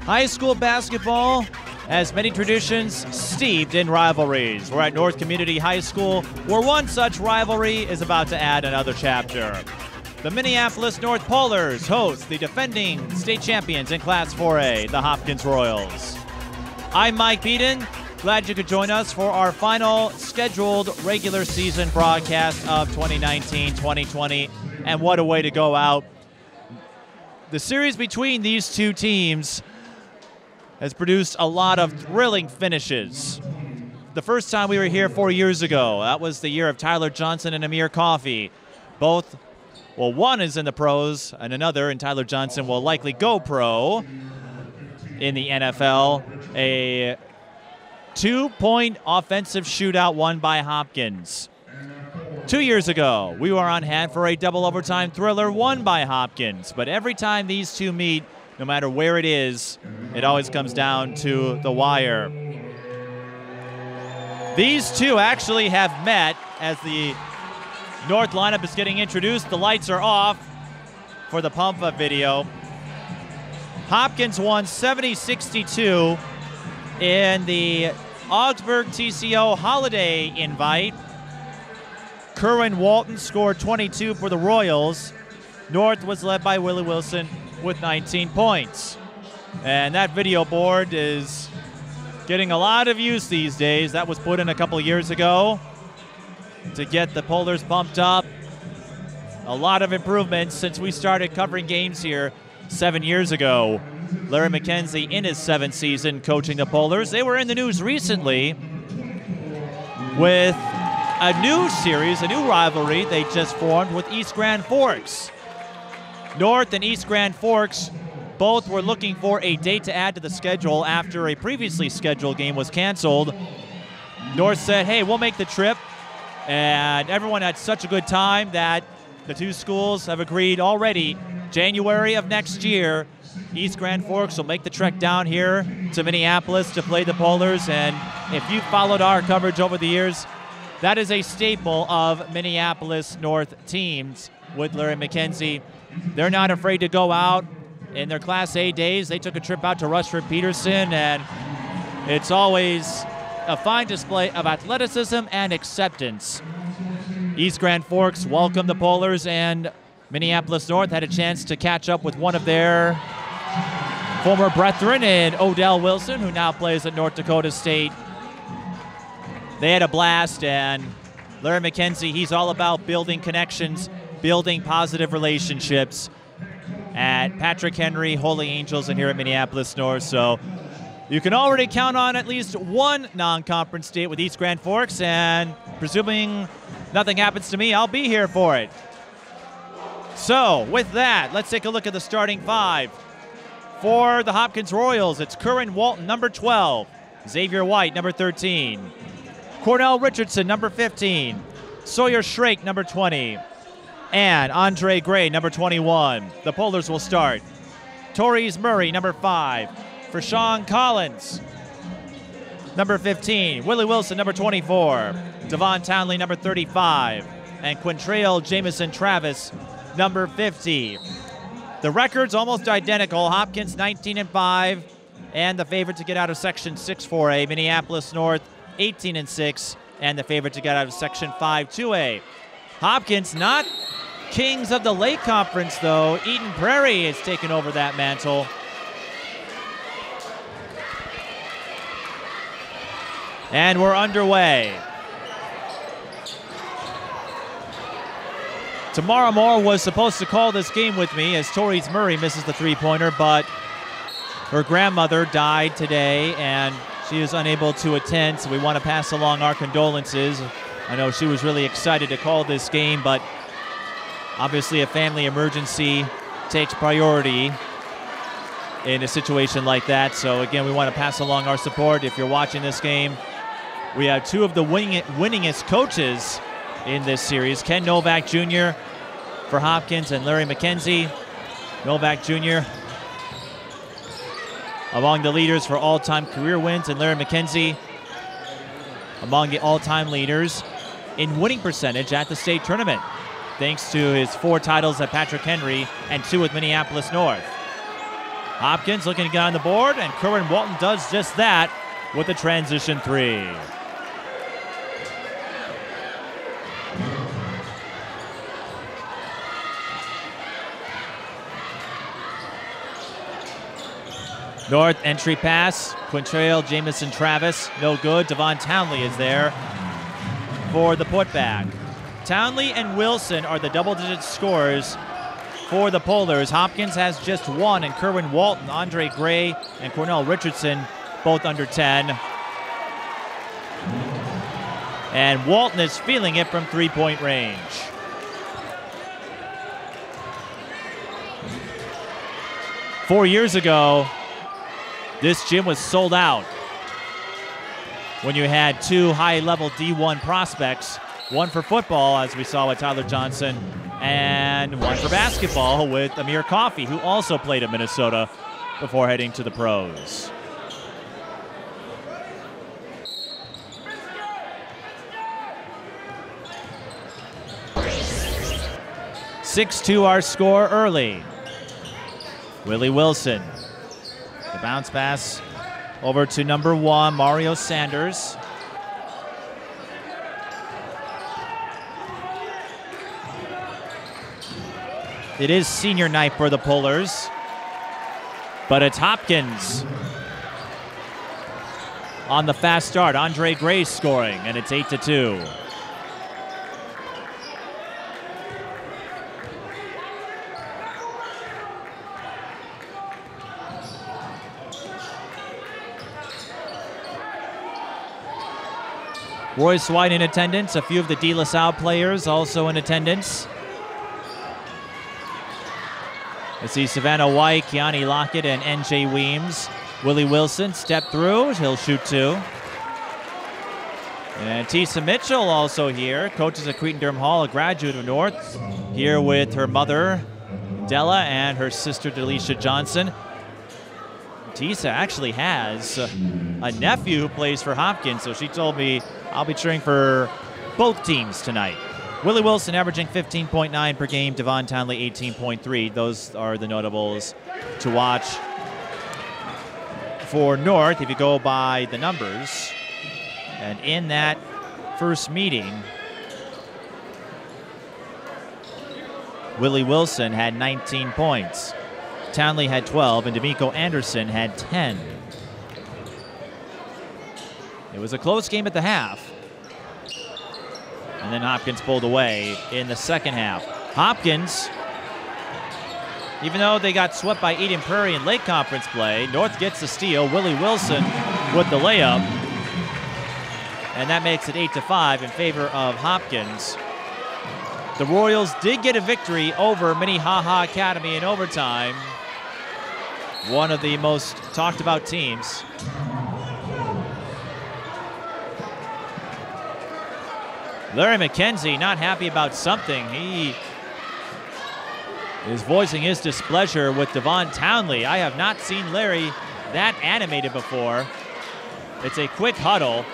High school basketball has many traditions steeped in rivalries. We're at North Community High School, where one such rivalry is about to add another chapter. The Minneapolis North Polars host the defending state champions in Class 4A, the Hopkins Royals. I'm Mike Beaton. Glad you could join us for our final scheduled regular season broadcast of 2019-2020. And what a way to go out. The series between these two teams has produced a lot of thrilling finishes. The first time we were here 4 years ago, that was the year of Tyler Johnson and Amir Coffey. Both, well, one is in the pros, and another, and Tyler Johnson, will likely go pro in the NFL. A 2-point offensive shootout won by Hopkins. 2 years ago, we were on hand for a double overtime thriller won by Hopkins. But every time these two meet, no matter where it is, it always comes down to the wire. These two actually have met as the North lineup is getting introduced. The lights are off for the pump-up video. Hopkins won 70-62 in the Augsburg TCO Holiday Invite. Kerwin Walton scored 22 for the Royals. North was led by Willie Wilson with 19 points. And that video board is getting a lot of use these days. That was put in a couple years ago to get the Polars pumped up. A lot of improvements since we started covering games here 7 years ago. Larry McKenzie in his 7th season coaching the Polars. They were in the news recently with a new series, a new rivalry they just formed with East Grand Forks. North and East Grand Forks both were looking for a date to add to the schedule after a previously scheduled game was canceled. North said, hey, we'll make the trip. And everyone had such a good time that the two schools have agreed already, January of next year, East Grand Forks will make the trek down here to Minneapolis to play the Polars. And if you've followed our coverage over the years, that is a staple of Minneapolis North teams with Larry McKenzie. They're not afraid to go out. In their Class A days, they took a trip out to Rushford Peterson, and it's always a fine display of athleticism and acceptance. East Grand Forks welcomed the Polars, and Minneapolis North had a chance to catch up with one of their former brethren in Odell Wilson, who now plays at North Dakota State. They had a blast, and Larry McKenzie, he's all about building connections, building positive relationships at Patrick Henry, Holy Angels, and here at Minneapolis North. So you can already count on at least one non-conference date with East Grand Forks, and presuming nothing happens to me, I'll be here for it. So with that, let's take a look at the starting five. For the Hopkins Royals, it's Kerwin Walton, number 12. Xavier White, number 13. Cornell Richardson, number 15. Sawyer Shrake, number 20. And Andre Gray, number 21. The Polars will start. Torres Murray, number 5. For Sean Collins, number 15. Willie Wilson, number 24. Devon Townley, number 35. And Quintrail Jamison Travis, number 50. The record's almost identical. Hopkins 19-5, and the favorite to get out of Section 6 4A. Minneapolis North 18-6, and the favorite to get out of Section 5 2A. Hopkins not kings of the Lake Conference, though. Eden Prairie has taken over that mantle. And we're underway. Tamara Moore was supposed to call this game with me as Torres Murray misses the three-pointer, but her grandmother died today and she is unable to attend, so we want to pass along our condolences. I know she was really excited to call this game, but obviously a family emergency takes priority in a situation like that. So again, we want to pass along our support. If you're watching this game, we have two of the winningest coaches in this series. Ken Novak Jr. for Hopkins and Larry McKenzie. Novak Jr. among the leaders for all-time career wins, and Larry McKenzie among the all-time leaders in winning percentage at the state tournament, thanks to his 4 titles at Patrick Henry and 2 with Minneapolis North. Hopkins looking to get on the board, and Kerwin Walton does just that with a transition three. North entry pass, Quintrell, Jamison Travis, no good. Devon Townley is there for the putback. Townley and Wilson are the double-digit scorers for the Polars. Hopkins has just one, and Kerwin Walton, Andre Gray, and Cornell Richardson both under 10. And Walton is feeling it from three-point range. Four years ago, this gym was sold out when you had two high-level D1 prospects, one for football, as we saw with Tyler Johnson, and one for basketball with Amir Coffey, who also played at Minnesota before heading to the pros. (6-2) our score early. Willie Wilson. The bounce pass over to number 1, Mario Sanders. It is senior night for the Polars, but it's Hopkins on the fast start. Andre Gray scoring, and it's 8-2. Royce White in attendance. A few of the De La Salle players also in attendance. I see Savannah White, Keani Lockett, and N.J. Weems. Willie Wilson step through. He'll shoot 2. And Tisa Mitchell also here. Coaches at Cretin-Derham Hall, a graduate of North. Here with her mother, Della, and her sister, Delisha Johnson. Tisa actually has a nephew who plays for Hopkins, so she told me I'll be cheering for both teams tonight. Willie Wilson averaging 15.9 per game. Devon Townley 18.3. Those are the notables to watch for North if you go by the numbers. And in that first meeting, Willie Wilson had 19 points. Townley had 12, and D'Amico Anderson had 10. It was a close game at the half. And then Hopkins pulled away in the second half. Hopkins, even though they got swept by Eden Prairie in late conference play, North gets the steal. Willie Wilson with the layup. And that makes it 8-5 in favor of Hopkins. The Royals did get a victory over Minnehaha Academy in overtime. One of the most talked about teams. Larry McKenzie not happy about something. He is voicing his displeasure with Devon Townley. I have not seen Larry that animated before. It's a quick huddle.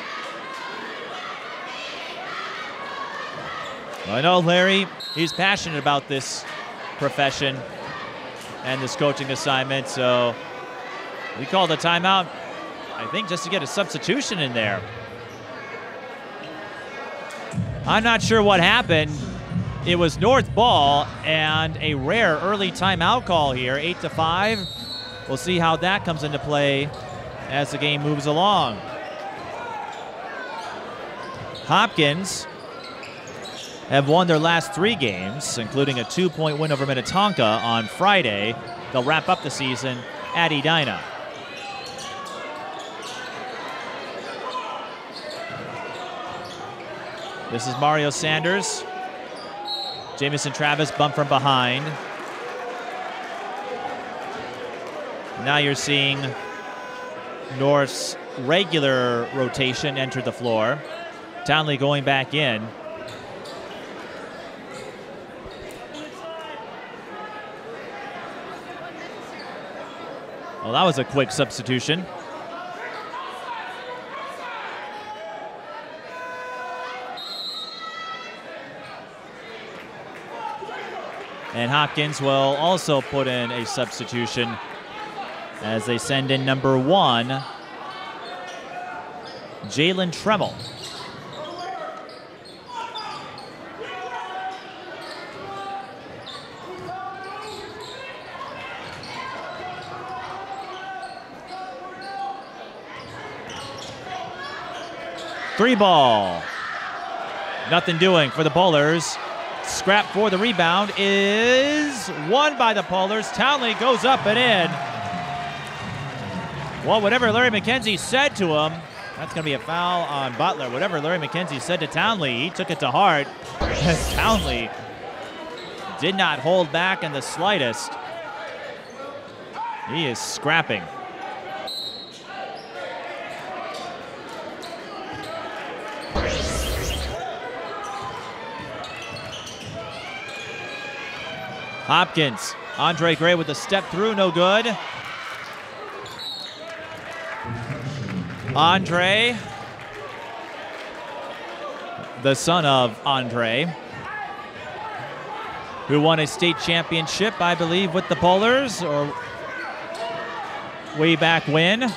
I know Larry, he's passionate about this profession and this coaching assignment, so we called a timeout, I think, just to get a substitution in there. I'm not sure what happened. It was North ball and a rare early timeout call here, 8-5. We'll see how that comes into play as the game moves along. Hopkins have won their last 3 games, including a 2-point win over Minnetonka on Friday. They'll wrap up the season at Edina. This is Mario Sanders. Jamison Travis bumped from behind. Now you're seeing North's regular rotation enter the floor. Townley going back in. Well, that was a quick substitution. And Hopkins will also put in a substitution as they send in number 1, Jalen Tremmel. Three ball. Nothing doing for the Polars. Scrap for the rebound is won by the Polars. Townley goes up and in. Well, whatever Larry McKenzie said to him, that's going to be a foul on Butler. Whatever Larry McKenzie said to Townley, he took it to heart. Townley did not hold back in the slightest. He is scrapping. Hopkins, Andre Gray with a step through, no good. Andre, the son of Andre, who won a state championship, I believe, with the Polars, or way back when.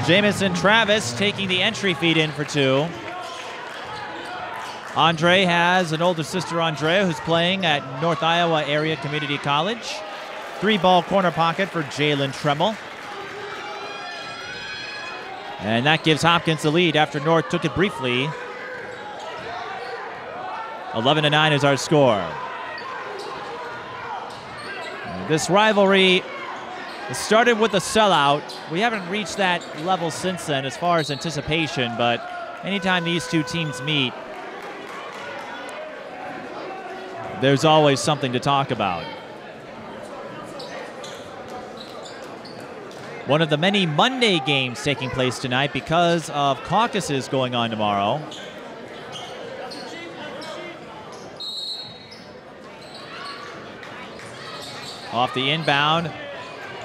Jamison Travis taking the entry feed in for 2. Andre has an older sister, Andrea, who's playing at North Iowa Area Community College. 3-ball corner pocket for Jalen Tremmel. And that gives Hopkins the lead after North took it briefly. 11-9 is our score. This rivalry started with a sellout. We haven't reached that level since then as far as anticipation, but anytime these two teams meet, there's always something to talk about. One of the many Monday games taking place tonight because of caucuses going on tomorrow. Off the inbound,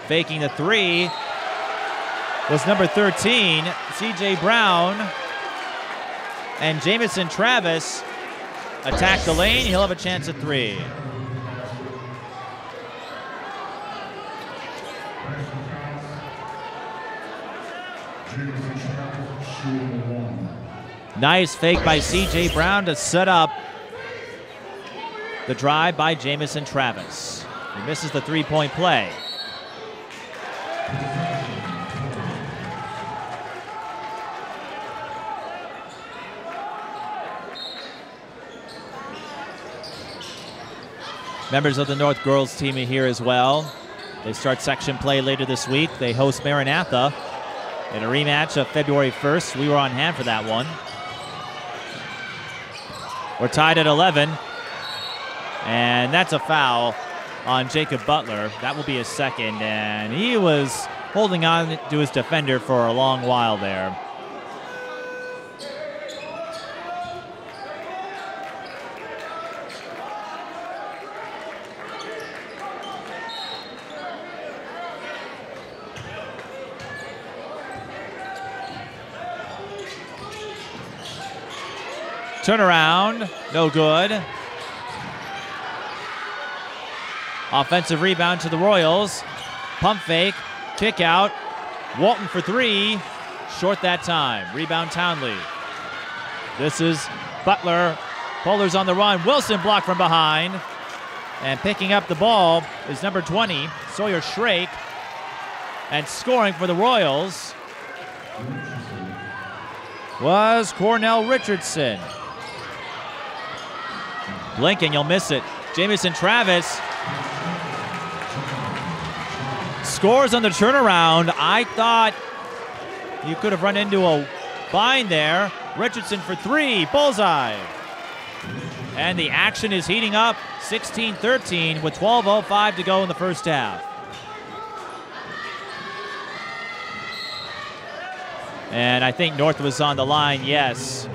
faking the 3 was number 13, C.J. Brown. And Jamison Travis attack the lane. He'll have a chance at 3. Nice fake by C.J. Brown to set up the drive by Jamison Travis. He misses the 3-point play. Members of the North girls team are here as well. They start section play later this week. They host Maranatha in a rematch of February 1st. We were on hand for that one. We're tied at 11. And that's a foul on Jacob Butler. That will be his second. And he was holding on to his defender for a long while there. Turnaround, no good. Offensive rebound to the Royals. Pump fake, kick out. Walton for 3, short that time. Rebound Townley. This is Butler. Polars on the run. Wilson blocked from behind. And picking up the ball is number 20, Sawyer Shrake. And scoring for the Royals was Cornell Richardson. Blink and you'll miss it. Jamison Travis scores on the turnaround. I thought you could have run into a bind there. Richardson for 3, bullseye. And the action is heating up. 16-13 with 12:05 to go in the first half. And I think North was on the line, yes.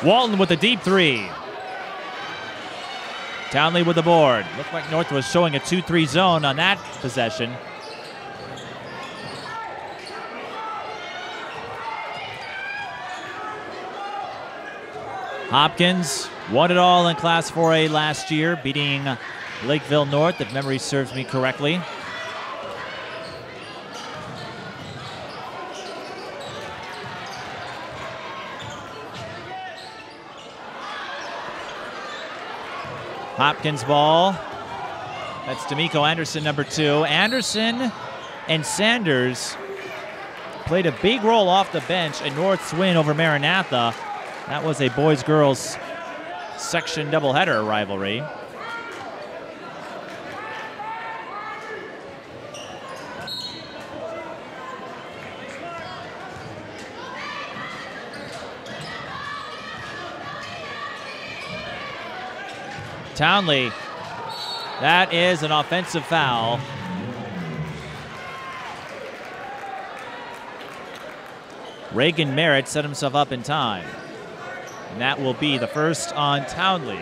Walton with a deep three. Townley with the board. Looked like North was showing a 2-3 zone on that possession. Hopkins won it all in Class 4A last year, beating Lakeville North, if memory serves me correctly. Hopkins ball. That's D'Amico Anderson, number 2. Anderson and Sanders played a big role off the bench in North's win over Maranatha. That was a boys-girls section doubleheader rivalry. Townley, that is an offensive foul. Reagan Merritt set himself up in time. And that will be the first on Townley.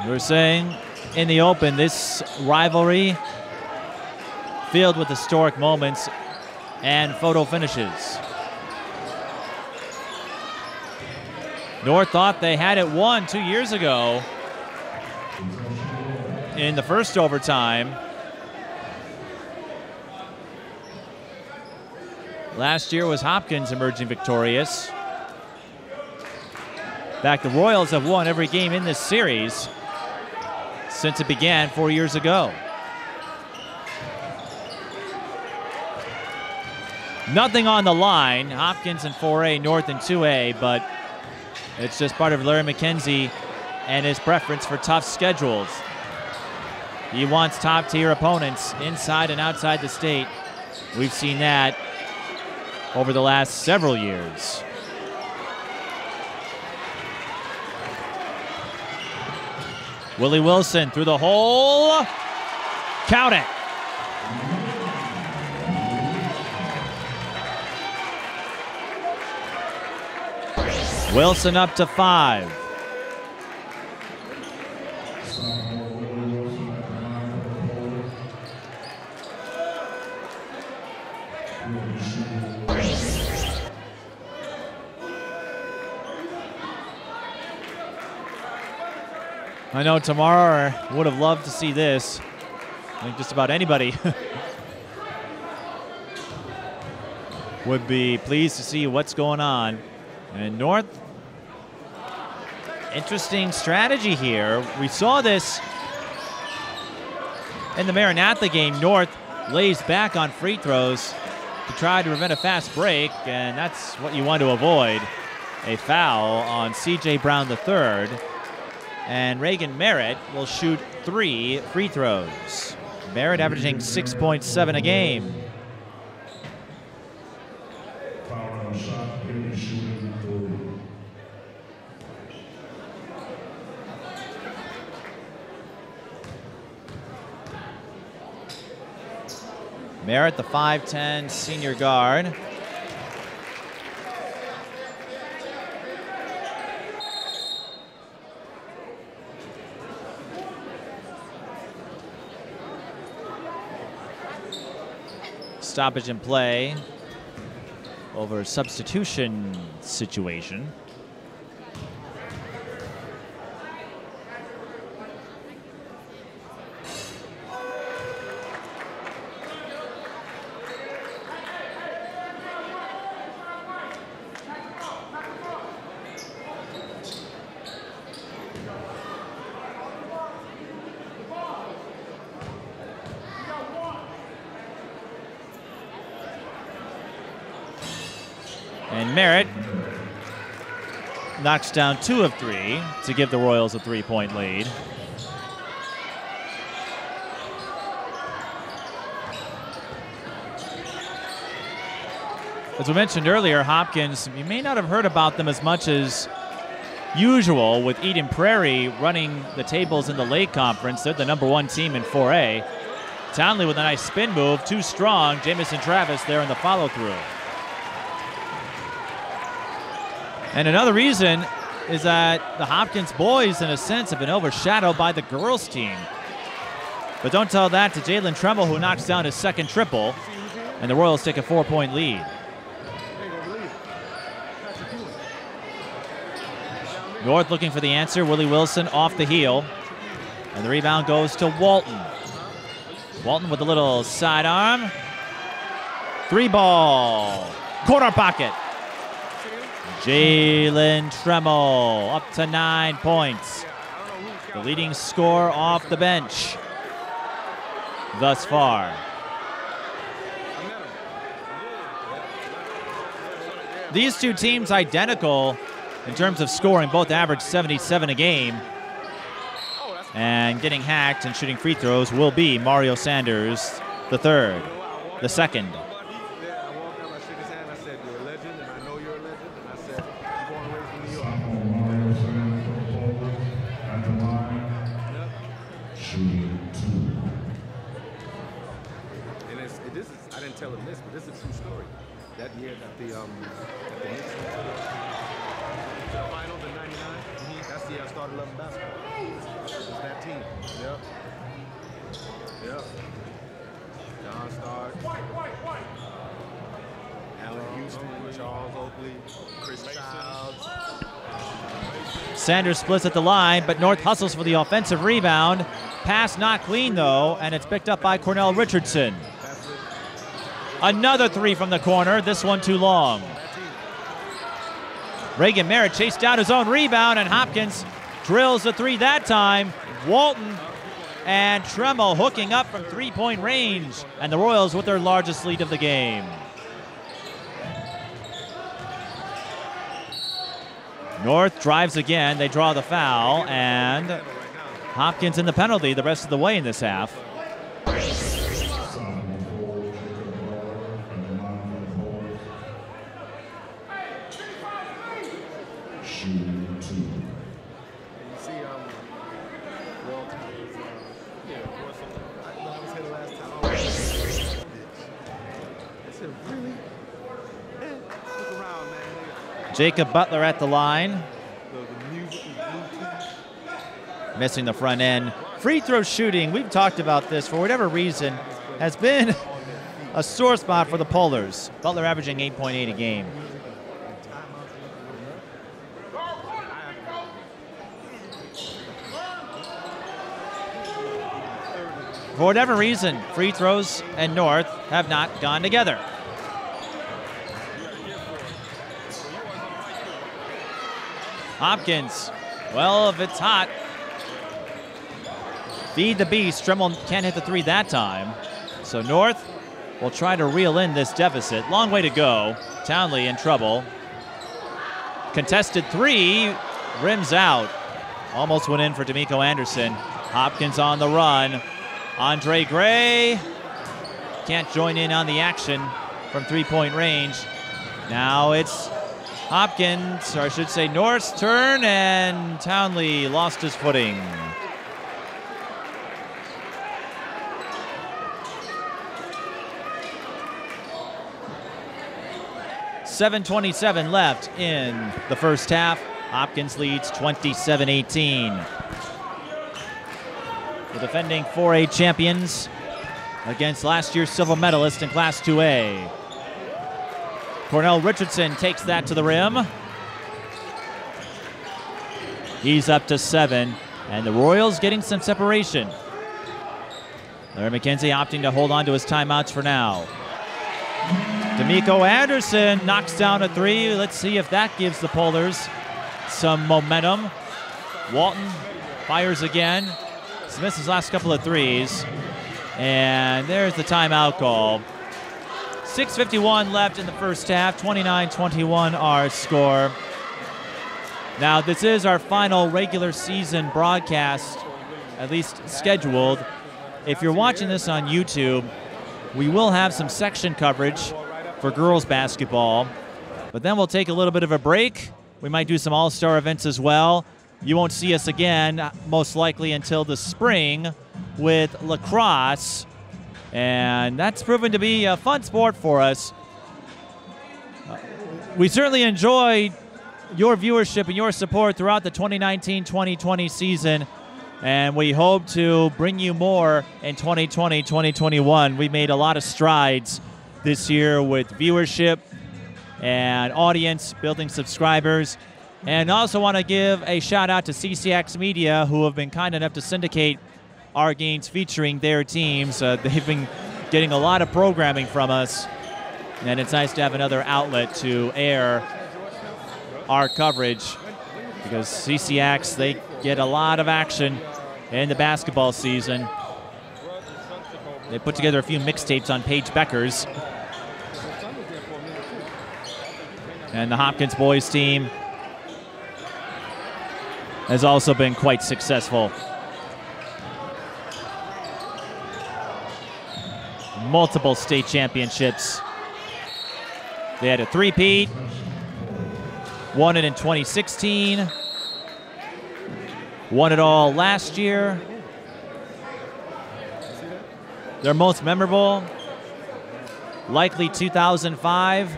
We were saying in the open, this rivalry filled with historic moments and photo finishes. North thought they had it won 2 years ago in the first overtime. Last year was Hopkins emerging victorious. In fact, the Royals have won every game in this series since it began 4 years ago. Nothing on the line. Hopkins in 4A, North in 2A, but it's just part of Larry McKenzie and his preference for tough schedules. He wants top-tier opponents inside and outside the state. We've seen that over the last several years. Willie Wilson through the hole. Count it. Wilson up to 5. I know tomorrow I would have loved to see this. I think just about anybody would be pleased to see what's going on. And North, interesting strategy here. We saw this in the Maranatha game. North lays back on free throws to try to prevent a fast break, and that's what you want to avoid. A foul on C.J. Brown III. And Reagan Merritt will shoot 3 free throws. Merritt averaging 6.7 a game. Merritt, the 5'10" senior guard. Stoppage in play over a substitution situation. And Merritt knocks down 2 of 3 to give the Royals a 3-point lead. As we mentioned earlier, Hopkins, you may not have heard about them as much as usual with Eden Prairie running the tables in the Lake Conference. They're the #1 team in 4A. Townley with a nice spin move, too strong. Jamison Travis there in the follow-through. And another reason is that the Hopkins boys, in a sense, have been overshadowed by the girls' team. But don't tell that to Jalen Tremble, who knocks down his second triple, and the Royals take a 4-point lead. North looking for the answer. Willie Wilson off the heel. And the rebound goes to Walton. Walton with a little sidearm. 3-ball. Corner pocket. Jalen Tremble up to 9 points. The leading scorer off the bench thus far. These two teams identical in terms of scoring, both average 77 a game. And getting hacked and shooting free throws will be Mario Sanders the second. I didn't tell him this, but this is a true story. That year that the Knicks went to the finals in '99, that's the year I started loving basketball. It was that team. Yep. John Stark, Allen Houston, Charles Oakley, Chris Childs. Sanders splits at the line, but North hustles for the offensive rebound. Pass not clean, though, and it's picked up by Cornell Richardson. Another three from the corner, this one too long. Reagan Merritt chased down his own rebound, and Hopkins drills the three that time. Walton and Tremble hooking up from three-point range, and the Royals with their largest lead of the game. North drives again, they draw the foul, and Hopkins in the penalty the rest of the way in this half. Jacob Butler at the line. Missing the front end. Free throw shooting, we've talked about this, for whatever reason, has been a sore spot for the Polars. Butler averaging 8.8 a game. For whatever reason, free throws and North have not gone together. Hopkins, well, if it's hot, feed the beast. Tremble can't hit the three that time. So North will try to reel in this deficit. Long way to go. Townley in trouble. Contested three, rims out. Almost went in for D'Amico Anderson. Hopkins on the run. Andre Gray can't join in on the action from three-point range. Now it's Hopkins, or I should say North's turn, and Townley lost his footing. .7:27 left in the first half. Hopkins leads 27-18. The defending 4A champions against last year's silver medalist in Class 2A. Cornell Richardson takes that to the rim. He's up to 7, and the Royals getting some separation. Larry McKenzie opting to hold on to his timeouts for now. D'Amico Anderson knocks down a three. Let's see if that gives the Polars some momentum. Walton fires again. Missed his last couple of threes. And there's the timeout call. 6:51 left in the first half, 29-21 our score. Now, this is our final regular season broadcast, at least scheduled. If you're watching this on YouTube, we will have some section coverage for girls basketball, but then we'll take a little bit of a break. We might do some all-star events as well. You won't see us again, most likely until the spring, with lacrosse And that's proven to be a fun sport for us. We certainly enjoyed your viewership and your support throughout the 2019-2020 season, and we hope to bring you more in 2020-2021. We made a lot of strides this year with viewership and audience, building subscribers, and also want to give a shout out to CCX Media, who have been kind enough to syndicate our games featuring their teams. They've been getting a lot of programming from us, and it's nice to have another outlet to air our coverage, because CCX, they get a lot of action in the basketball season. They put together a few mixtapes on Paige Becker's. And the Hopkins boys team has also been quite successful. Multiple state championships. They had a three-peat, won it in 2016, won it all last year. Their most memorable, likely 2005,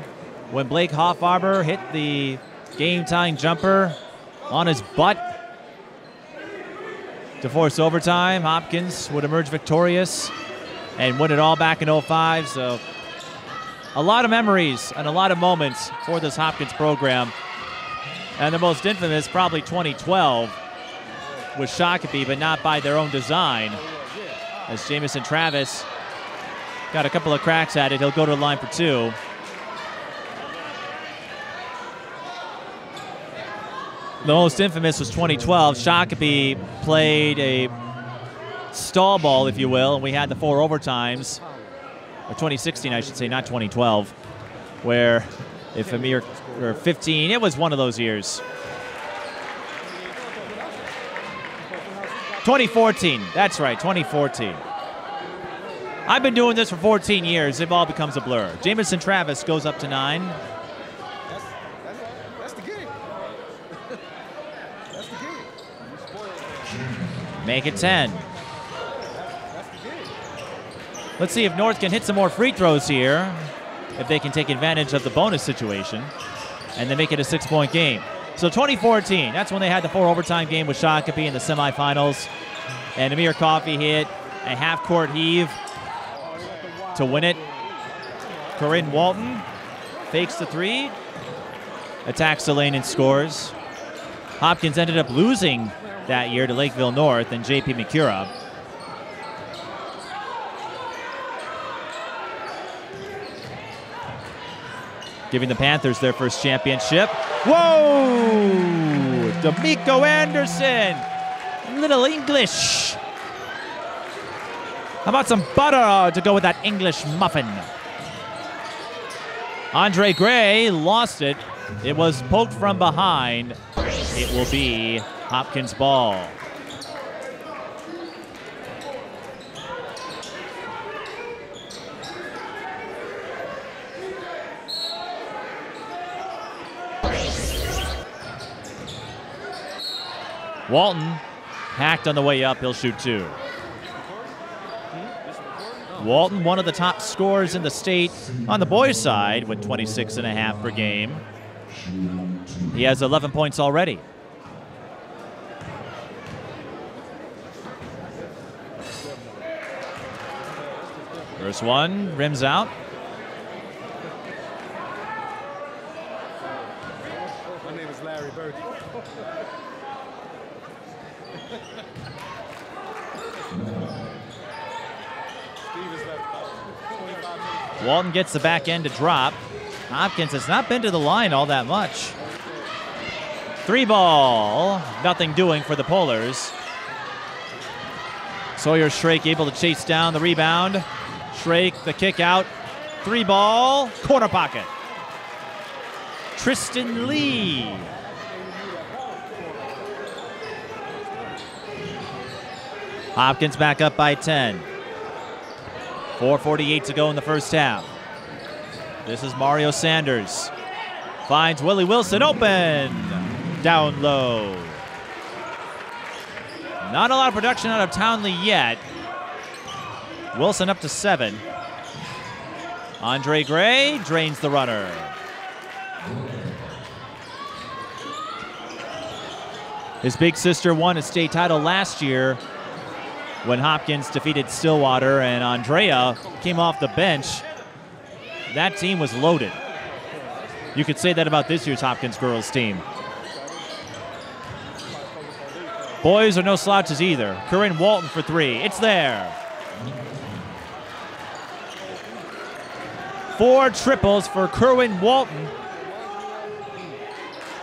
when Blake Hoffarber hit the game-tying jumper on his butt to force overtime. Hopkins would emerge victorious and win it all back in 05. So a lot of memories and a lot of moments for this Hopkins program. And the most infamous, probably 2012, was Shakopee, but not by their own design, as Jamison Travis got a couple of cracks at it. He'll go to the line for two. The most infamous was 2012. Shakopee played a stall ball, if you will, and we had the 4 overtimes. Or 2016, I should say, not 2012, where if Amir, or 15, it was one of those years. 2014, that's right, 2014. I've been doing this for 14 years. It all becomes a blur. Jamison Travis goes up to 9. That's the game. That's the game. Make it 10. That's the game. Let's see if North can hit some more free throws here, if they can take advantage of the bonus situation, and then make it a 6-point game. So 2014, that's when they had the 4 overtime game with Shakopee in the semifinals. And Amir Coffey hit a half-court heave to win it. Kerwin Walton fakes the 3, attacks the lane and scores. Hopkins ended up losing that year to Lakeville North and J.P. McCura. Giving the Panthers their first championship. Whoa! D'Amico Anderson. Little English. How about some butter to go with that English muffin? Andre Gray lost it. It was poked from behind. It will be Hopkins ball. Walton hacked on the way up. He'll shoot 2. Walton, one of the top scorers in the state on the boys' side with 26.5 per game. He has 11 points already. First one, rims out. My name is Larry Bird. Walton gets the back end to drop. Hopkins has not been to the line all that much. 3 ball, nothing doing for the Polars. Sawyer Shrake able to chase down the rebound. Shrake, the kick out. 3 ball, corner pocket. Tristan Lee. Hopkins back up by 10. 4:48 to go in the first half. This is Mario Sanders. Finds Willie Wilson open. Down low. Not a lot of production out of Townley yet. Wilson up to 7. Andre Gray drains the runner. His big sister won a state title last year when Hopkins defeated Stillwater, and Andrea came off the bench. That team was loaded. You could say that about this year's Hopkins girls team. Boys are no slouches either. Kerwin Walton for 3. It's there. 4 triples for Kerwin Walton.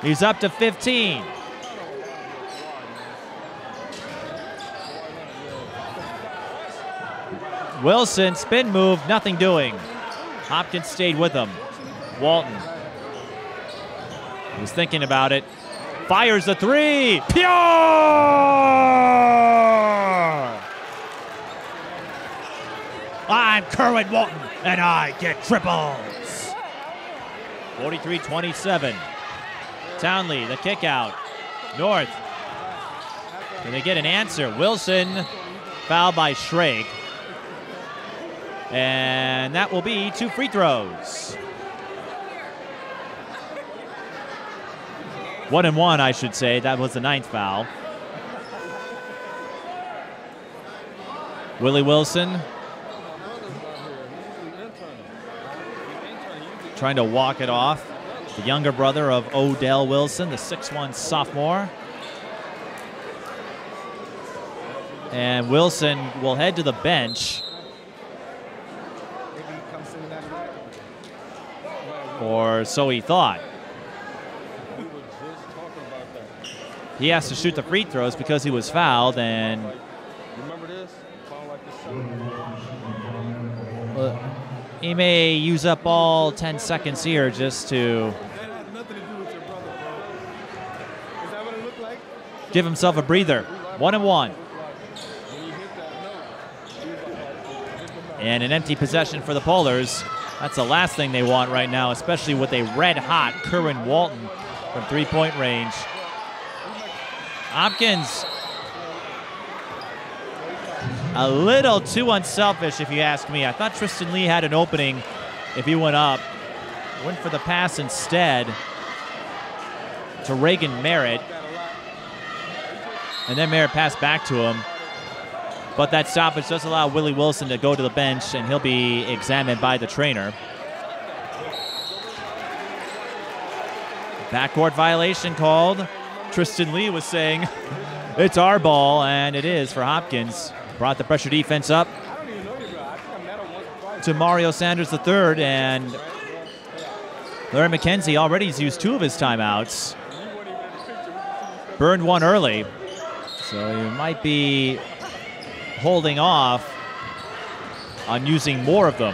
He's up to 15. Wilson, spin move, nothing doing. Hopkins stayed with him. Walton was thinking about it. Fires the 3. Pure! I'm Kerwin Walton, and I get triples. 43-27. Townley, the kick out. North. Can they get an answer? Wilson, fouled by Schrage. And that will be 2 free throws. 1 and 1, I should say. That was the 9th foul. Willie Wilson trying to walk it off. The younger brother of Odell Wilson, the 6'1" sophomore. And Wilson will head to the bench. Or so he thought. He has to shoot the free throws because he was fouled, and he may use up all 10 seconds here just to give himself a breather. 1 and 1. And an empty possession for the Polars. That's the last thing they want right now, especially with a red-hot Kerwin Walton from 3-point range. Hopkins, a little too unselfish, if you ask me. I thought Tristan Lee had an opening if he went up. Went for the pass instead to Reagan Merritt. And then Merritt passed back to him. But that stoppage does allow Willie Wilson to go to the bench, and he'll be examined by the trainer. Backcourt violation called. Tristan Lee was saying it's our ball, and it is for Hopkins. Brought the pressure defense up to Mario Sanders III, and Larry McKenzie already has used 2 of his timeouts. Burned 1 early, so he might be holding off on using more of them.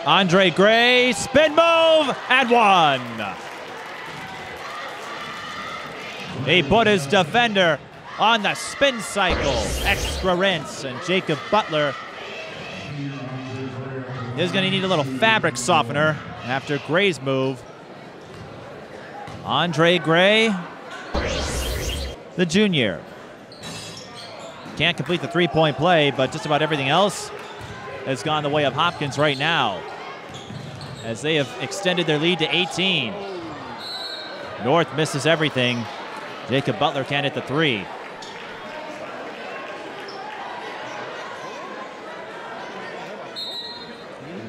Andre Gray, spin move, and 1. He put his defender on the spin cycle. Extra rinse, and Jacob Butler is going to need a little fabric softener after Gray's move. Andre Gray, the junior. Can't complete the 3-point play, but just about everything else has gone the way of Hopkins right now, as they have extended their lead to 18. North misses everything. Jacob Butler can't hit the 3.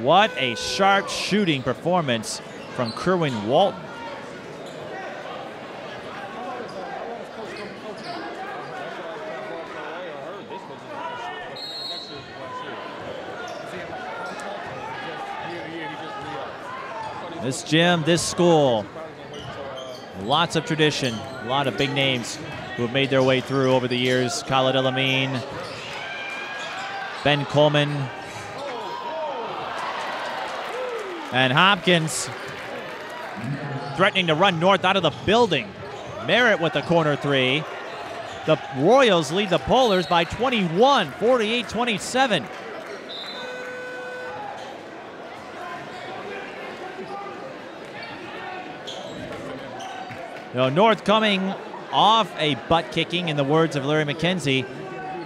What a sharp shooting performance from Kerwin Walton. This gym, this school, lots of tradition, a lot of big names who have made their way through over the years. Khalid El-Amin, Ben Coleman, and Hopkins threatening to run North out of the building. Merritt with the corner 3. The Royals lead the Polars by 21, 48-27. North coming off a butt kicking, in the words of Larry McKenzie,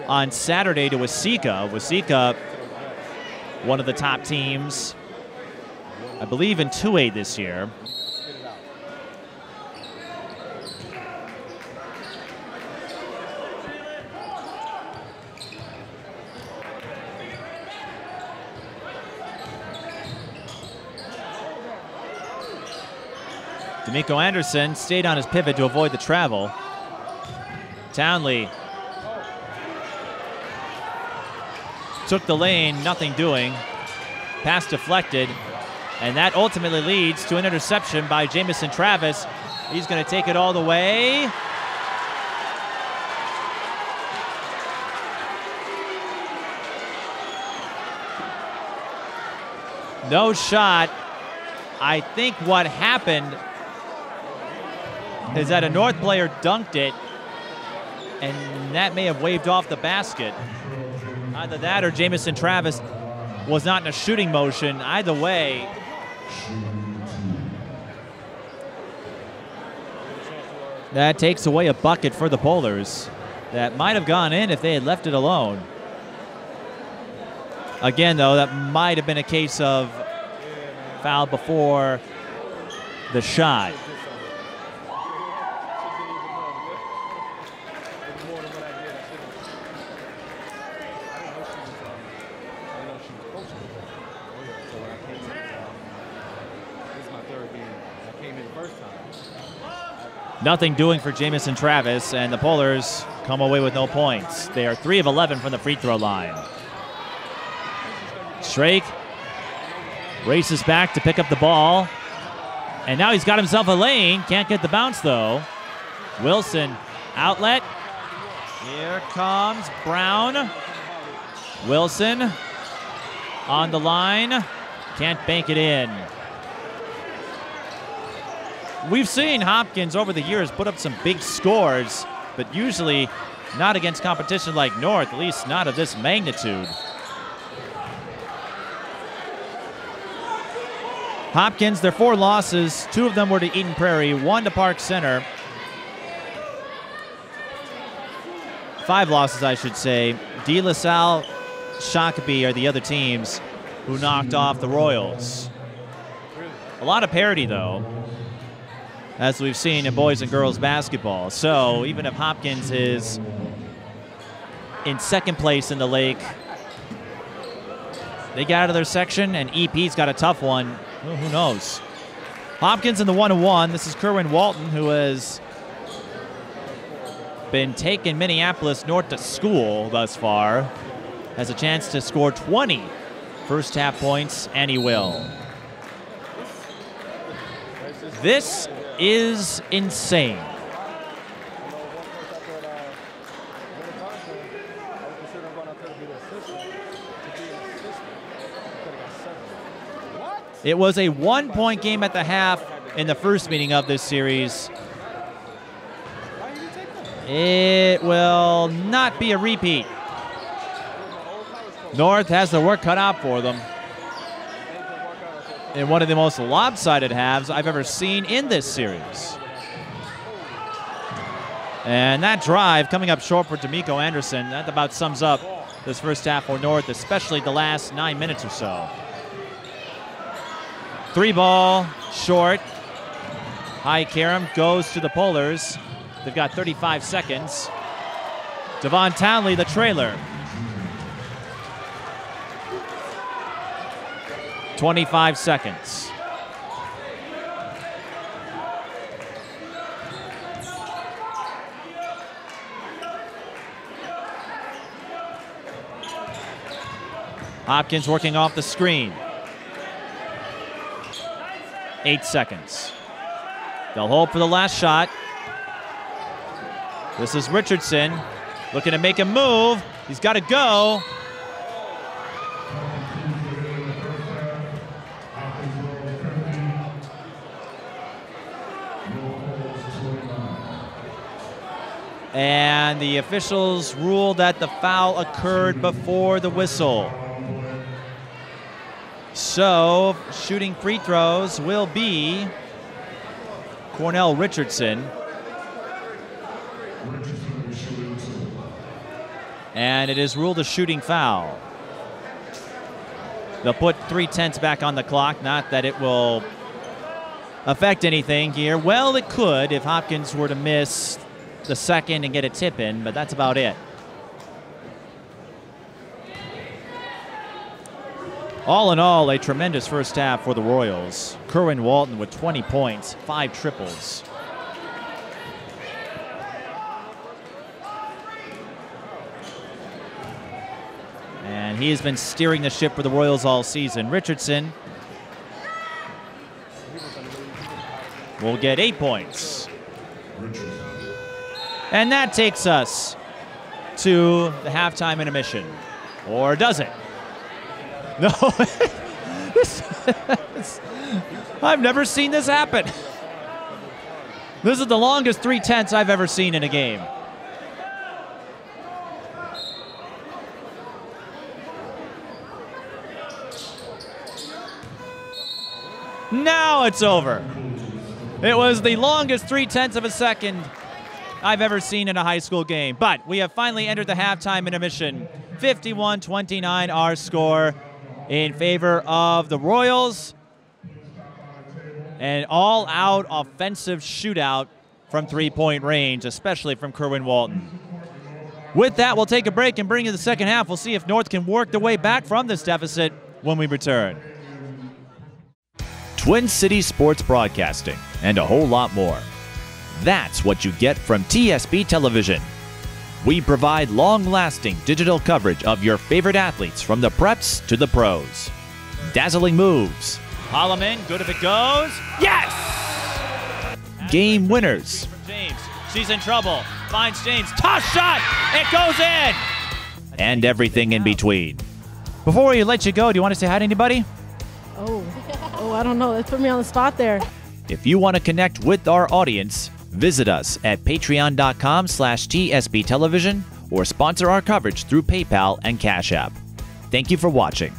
on Saturday to Wasika. Wasika, one of the top teams, I believe, in 2A this year. D'Amico Anderson stayed on his pivot to avoid the travel. Townley took the lane, nothing doing. Pass deflected, and that ultimately leads to an interception by Jamison Travis. He's going to take it all the way. No shot. I think what happened is that a North player dunked it, and that may have waved off the basket. Either that or Jamison Travis was not in a shooting motion. Either way, that takes away a bucket for the Polars that might have gone in if they had left it alone. Again, though, that might have been a case of foul before the shot. Nothing doing for Jamison Travis, and the Polars come away with no points. They are 3 of 11 from the free throw line. Strake races back to pick up the ball, and now he's got himself a lane. Can't get the bounce, though. Wilson, outlet. Here comes Brown. Wilson on the line. Can't bank it in. We've seen Hopkins over the years put up some big scores, but usually not against competition like North, at least not of this magnitude. Hopkins, their 4 losses, 2 of them were to Eden Prairie, 1 to Park Center. 5 losses, I should say. De La Salle, Shakopee are the other teams who knocked off the Royals. A lot of parity, though, as we've seen in boys and girls basketball. So even if Hopkins is in second place in the Lake, they get out of their section, and EP's got a tough one. Well, who knows? Hopkins in the 1-1. This is Kerwin Walton, who has been taking Minneapolis North to school thus far. Has a chance to score 20 first half points, and he will. This is insane. It was a 1-point game at the half in the first meeting of this series. It will not be a repeat. North has their work cut out for them in one of the most lopsided halves I've ever seen in this series. And that drive coming up short for D'Amico Anderson, that about sums up this first half for North, especially the last 9 minutes or so. 3 ball, short. High Karam goes to the Polars. They've got 35 seconds. Devon Townley, the trailer. 25 seconds. Hopkins working off the screen. 8 seconds. They'll hold for the last shot. This is Richardson looking to make a move. He's got to go. And the officials ruled that the foul occurred before the whistle. So, shooting free throws will be Cornell Richardson. And it is ruled a shooting foul. They'll put 3/10 back on the clock. Not that it will affect anything here. Well, it could if Hopkins were to miss the second and get a tip in, but that's about it. All in all, a tremendous first half for the Royals. Kerwin Walton with 20 points, 5 triples. And he has been steering the ship for the Royals all season. Richardson will get 8 points. And that takes us to the halftime intermission. Or does it? No. I've never seen this happen. This is the longest 3/10 I've ever seen in a game. Now it's over. It was the longest 3/10 of a second I've ever seen in a high school game. But we have finally entered the halftime intermission. 51-29 our score in favor of the Royals. An all-out offensive shootout from three-point range, especially from Kerwin Walton. With that, we'll take a break and bring you the second half. We'll see if North can work their way back from this deficit when we return. Twin Cities Sports Broadcasting and a whole lot more. That's what you get from TSB Television. We provide long-lasting digital coverage of your favorite athletes from the preps to the pros. Dazzling moves. Holloman, good if it goes. Yes! Game winners. James, she's in trouble. Finds James, toss shot, it goes in! And everything in between. Before we let you go, do you want to say hi to anybody? Oh, I don't know. Let's put me on the spot there. If you want to connect with our audience, visit us at patreon.com/TSB Television or sponsor our coverage through PayPal and Cash App. Thank you for watching.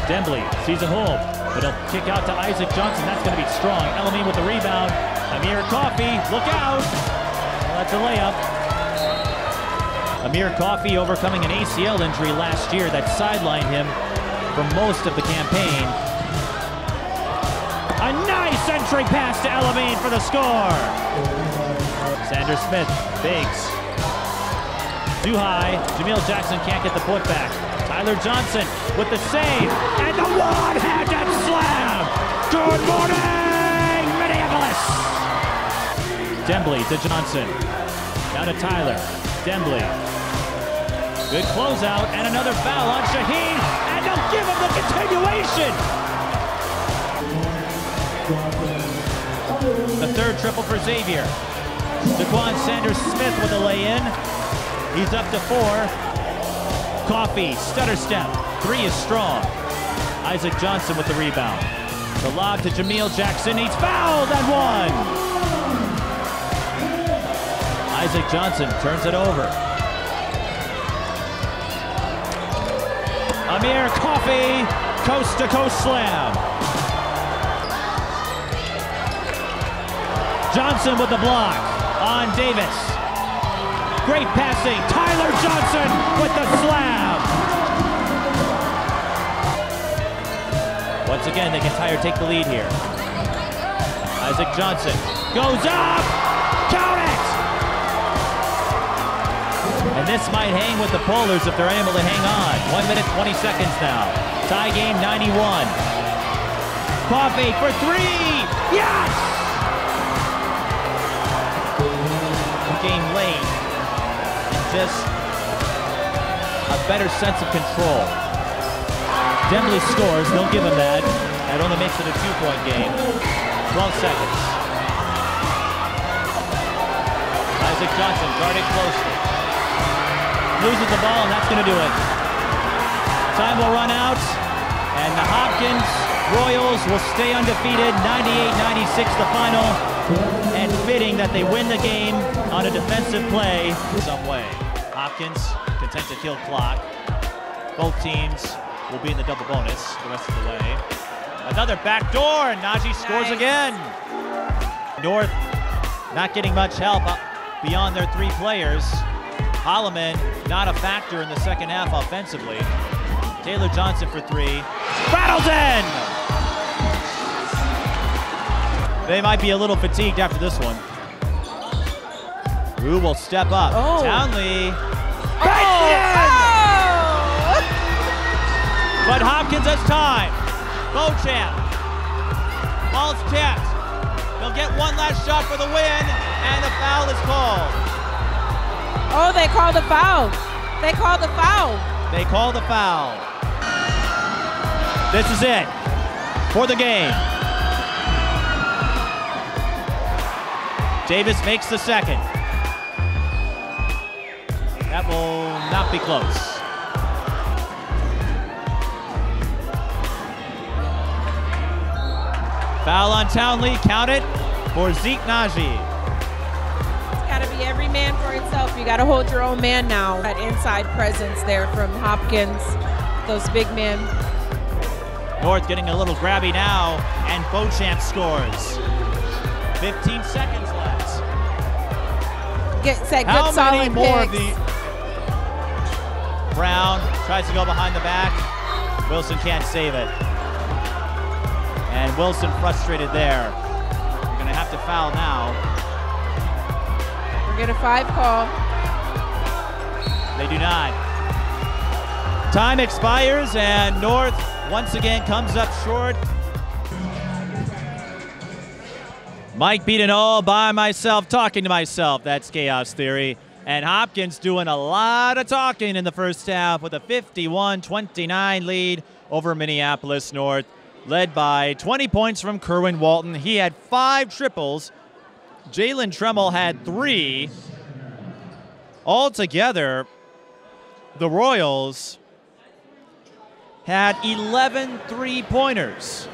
Dembley sees a hole, but he'll kick out to Isaac Johnson. That's going to be strong. Elamine with the rebound. Amir Coffey, look out. That's a layup. Amir Coffey overcoming an ACL injury last year that sidelined him for most of the campaign. A nice entry pass to Elamine for the score. Sanders Smith, Biggs. Too high. Jameel Jackson can't get the putback. Tyler Johnson with the save. And the one-handed slam. Good morning, Minneapolis. Dembley to Johnson. Down to Tyler. Dembley. Good closeout and another foul on Shaheen. And they'll give him the continuation. The third triple for Xavier. Daquan Sanders Smith with a lay-in. He's up to 4. Coffey, stutter step. 3 is strong. Isaac Johnson with the rebound. The lob to Jameel Jackson. He's fouled and one. Isaac Johnson turns it over. Amir Coffey, coast-to-coast slam. Johnson with the block on Davis. Great passing. Tyler Johnson with the slam. Once again, they can take the lead here. Isaac Johnson goes up. Count it! And this might hang with the Polars if they're able to hang on. 1 minute, 20 seconds now. Tie game 91. Coffey for 3. Yes! Game late. Just a better sense of control. Dembley scores. Don't give him that. That only makes it a 2-point game. 12 seconds. Isaac Johnson guarded closely. Loses the ball, and that's going to do it. Time will run out, and the Hopkins Royals will stay undefeated. 98-96 the final, and fitting that they win the game on a defensive play some way. Hopkins content to kill clock. Both teams will be in the double bonus the rest of the way. Another backdoor, and Najee scores again. North not getting much help beyond their 3 players. Holloman not a factor in the second half offensively. Taylor Johnson for 3. Rattles in! They might be a little fatigued after this one. Who will step up? Oh. Townley. Oh. But Hopkins has time. Beauchamp. Ball's tapped. They'll get one last shot for the win, and the foul is called. Oh, they called a foul. They called a foul. They call the foul. This is it for the game. Davis makes the second. That will not be close. Foul on Townley, count it for Zeke Naji. It's got to be every man for itself. You got to hold your own man now. That inside presence there from Hopkins, those big men. North getting a little grabby now, and Beauchamp scores. 15 seconds left. Gets that How good solid many more of picks. the... Brown tries to go behind the back. Wilson can't save it. And Wilson frustrated there. You're going to have to foul now. We're going to 5 call. They do not. Time expires, and North once again comes up short. Mike Beaton all by myself, talking to myself. That's Chaos Theory. And Hopkins doing a lot of talking in the first half with a 51-29 lead over Minneapolis North, led by 20 points from Kerwin Walton. He had 5 triples. Jalen Tremmel had 3. Altogether, the Royals had 11 three-pointers.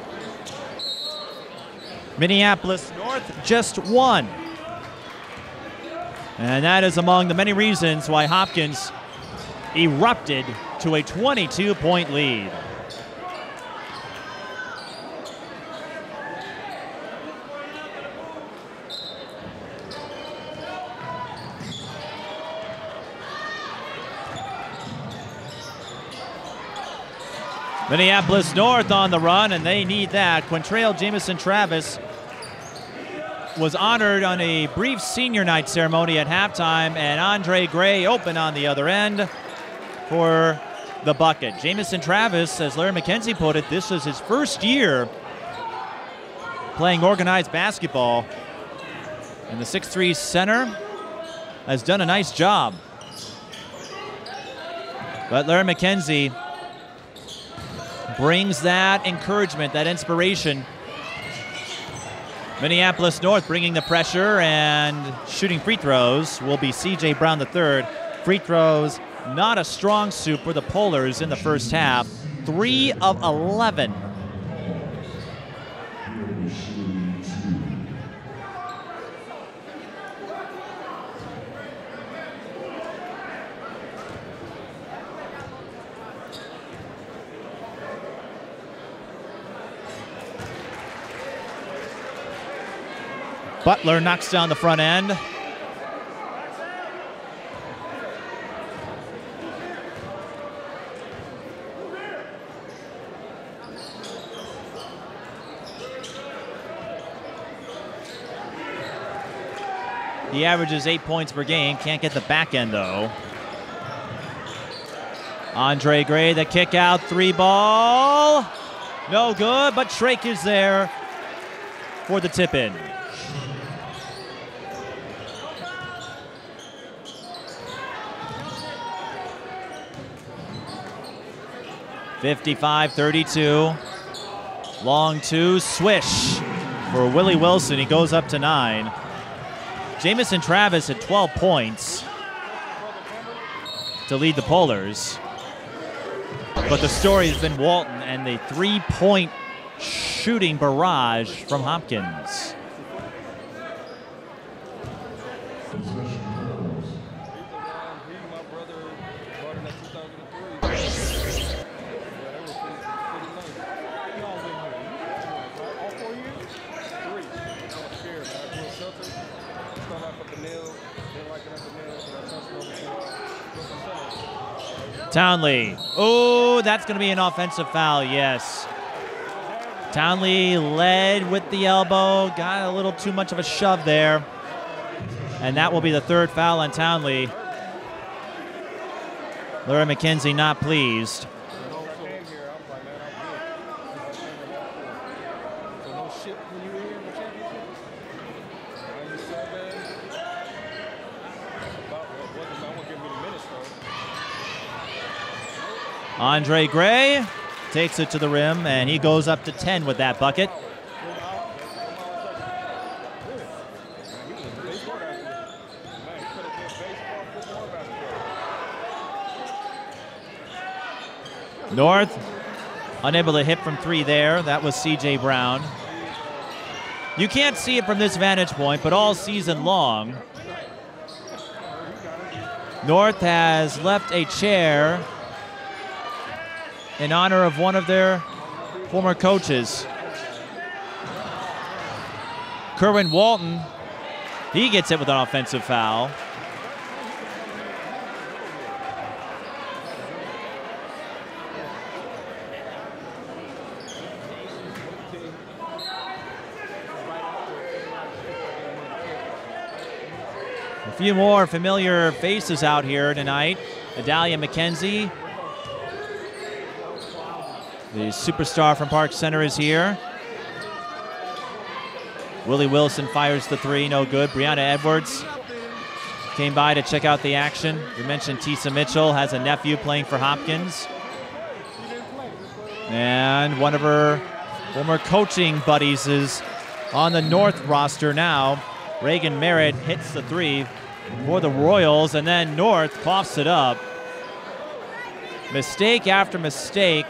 Minneapolis North just 1. And that is among the many reasons why Hopkins erupted to a 22-point lead. Minneapolis North on the run, and they need that. Quintrell Jamison-Travis was honored on a brief senior night ceremony at halftime, and Andre Gray open on the other end for the bucket. Jamison-Travis, as Larry McKenzie put it, this was his first year playing organized basketball, and the 6'3" center has done a nice job. But Larry McKenzie brings that encouragement, that inspiration. Minneapolis North bringing the pressure and shooting free throws will be C.J. Brown III. Free throws, not a strong suit for the Polars in the first half. 3 of 11. Butler knocks down the front end. He averages 8 points per game. Can't get the back end, though. Andre Gray, the kick out, 3 ball. No good, but Shrake is there for the tip in. (55-32). Long 2, swish for Willie Wilson. He goes up to 9. Jamison-Travis at 12 points to lead the Polars. But the story has been Walton and the 3-point shooting barrage from Hopkins. Townley. Oh, that's going to be an offensive foul, yes. Townley led with the elbow, got a little too much of a shove there. And that will be the third foul on Townley. Larry McKenzie not pleased. Andre Gray takes it to the rim, and he goes up to 10 with that bucket. North unable to hit from three there. That was C.J. Brown. You can't see it from this vantage point, but all season long, North has left a chair in honor of one of their former coaches. Kerwin Walton, he gets it with an offensive foul. A few more familiar faces out here tonight. Adalia McKenzie, the superstar from Park Center, is here. Willie Wilson fires the three, no good. Brianna Edwards came by to check out the action. We mentioned Tisa Mitchell has a nephew playing for Hopkins. And one of her former coaching buddies is on the North roster now. Reagan Merritt hits the three for the Royals, and then North coughs it up. Mistake after mistake,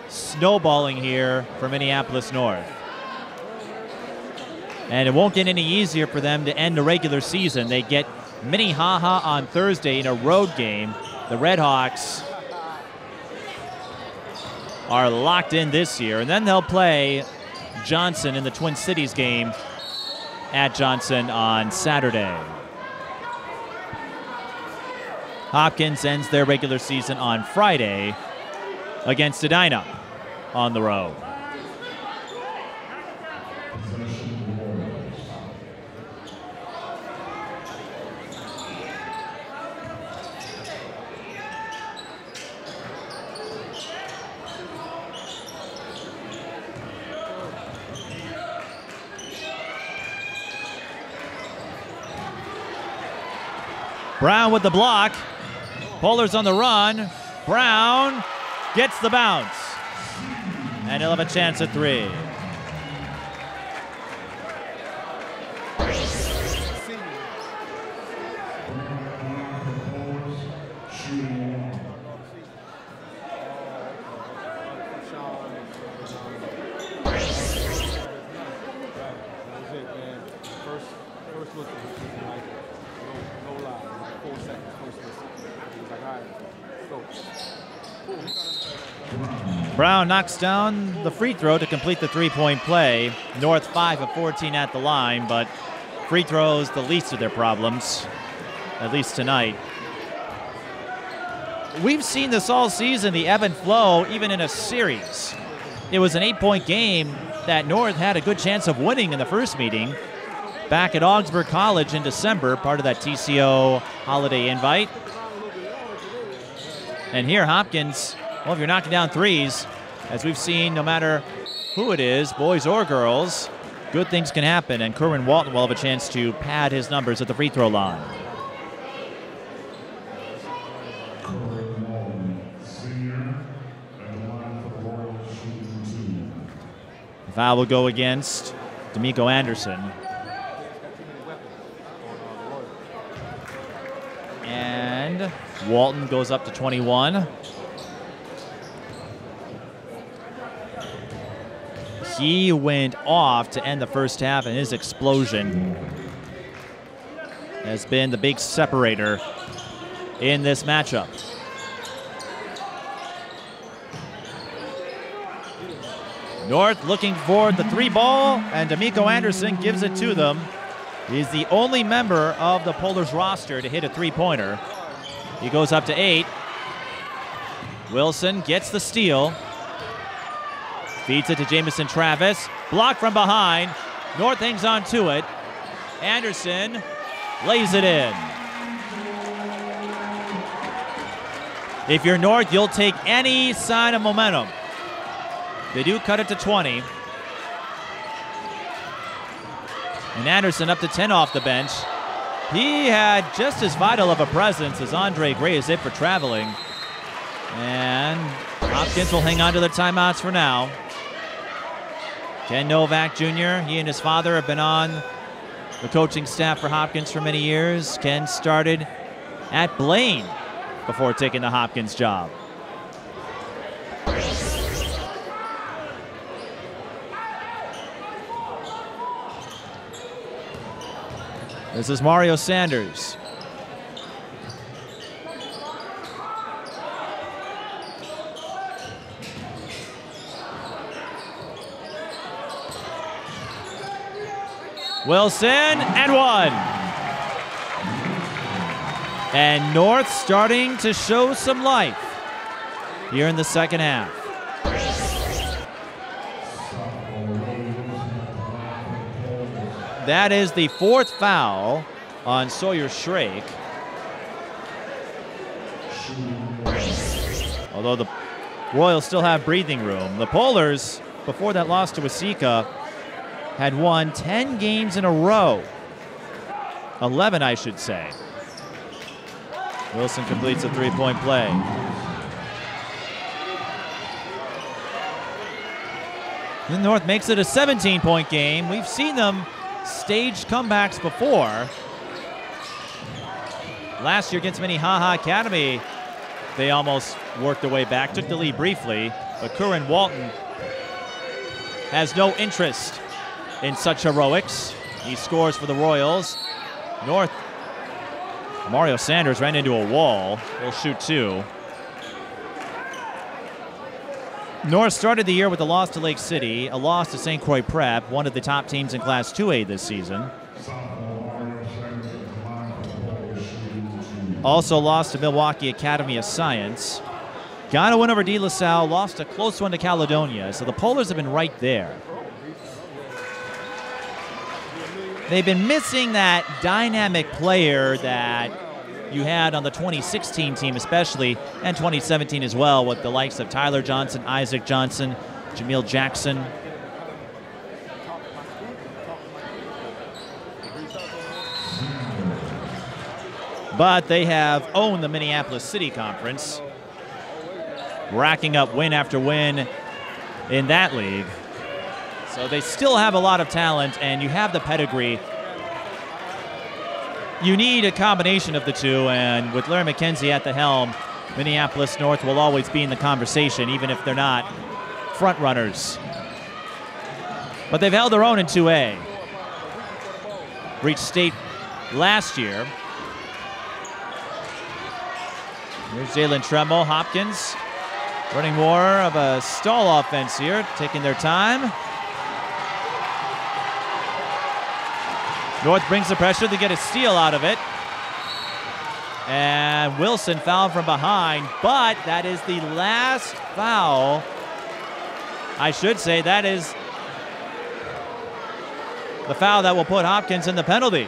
snowballing here for Minneapolis North. And it won't get any easier for them to end the regular season. They get Minnehaha on Thursday in a road game. The Red Hawks are locked in this year, and then they'll play Johnson in the Twin Cities game at Johnson on Saturday. Hopkins ends their regular season on Friday against Edina on the road. Brown with the block. Polar's on the run. Brown gets the bounce. And he'll have a chance at three. Brown knocks down the free throw to complete the three-point play. North 5 of 14 at the line, but free throws the least of their problems, at least tonight. We've seen this all season, the ebb and flow, even in a series. It was an 8-point game that North had a good chance of winning in the first meeting back at Augsburg College in December, part of that TCO holiday invite. And here, Hopkins, well, if you're knocking down threes, as we've seen, no matter who it is, boys or girls, good things can happen, and Kerwin Walton will have a chance to pad his numbers at the free throw line. The foul will go against D'Amico Anderson. And Walton goes up to 21. He went off to end the first half, and his explosion has been the big separator in this matchup. North looking for the three ball, and D'Amico Anderson gives it to them. He's the only member of the Polars roster to hit a three-pointer. He goes up to 8. Wilson gets the steal. Feeds it to Jamison Travis. Blocked from behind. North hangs on to it. Anderson lays it in. If you're North, you'll take any sign of momentum. They do cut it to 20. And Anderson up to 10 off the bench. He had just as vital of a presence as Andre Gray is it for traveling. And Hopkins will hang on to their timeouts for now. Ken Novak Jr., he and his father have been on the coaching staff for Hopkins for many years. Ken started at Blaine before taking the Hopkins job. This is Mario Sanders. Wilson, and one. And North starting to show some life here in the second half. That is the 4th foul on Sawyer Shrake. Although the Royals still have breathing room. The Polars, before that loss to Waseca, had won 10 games in a row. 11, I should say. Wilson completes a three-point play. Then North makes it a 17-point game. We've seen them stage comebacks before. Last year against Minnehaha Academy, they almost worked their way back, took the lead briefly, but Kerwin Walton has no interest in such heroics. He scores for the Royals. North, Mario Sanders ran into a wall. He'll shoot 2. North started the year with a loss to Lake City, a loss to St. Croix Prep, one of the top teams in Class 2A this season. Also lost to Milwaukee Academy of Science. Got a win over De La Salle, lost a close one to Caledonia, so the Polars have been right there. They've been missing that dynamic player that you had on the 2016 team especially, and 2017 as well, with the likes of Tyler Johnson, Isaac Johnson, Jameel Jackson. But they have owned the Minneapolis City Conference, racking up win after win in that league. So they still have a lot of talent, and you have the pedigree. You need a combination of the two, and with Larry McKenzie at the helm, Minneapolis North will always be in the conversation, even if they're not front runners. But they've held their own in 2A. Reached state last year. Here's Jalen Tremmel. Hopkins running more of a stall offense here, taking their time. North brings the pressure to get a steal out of it. And Wilson fouled from behind, but that is the last foul. I should say that is the foul that will put Hopkins in the penalty.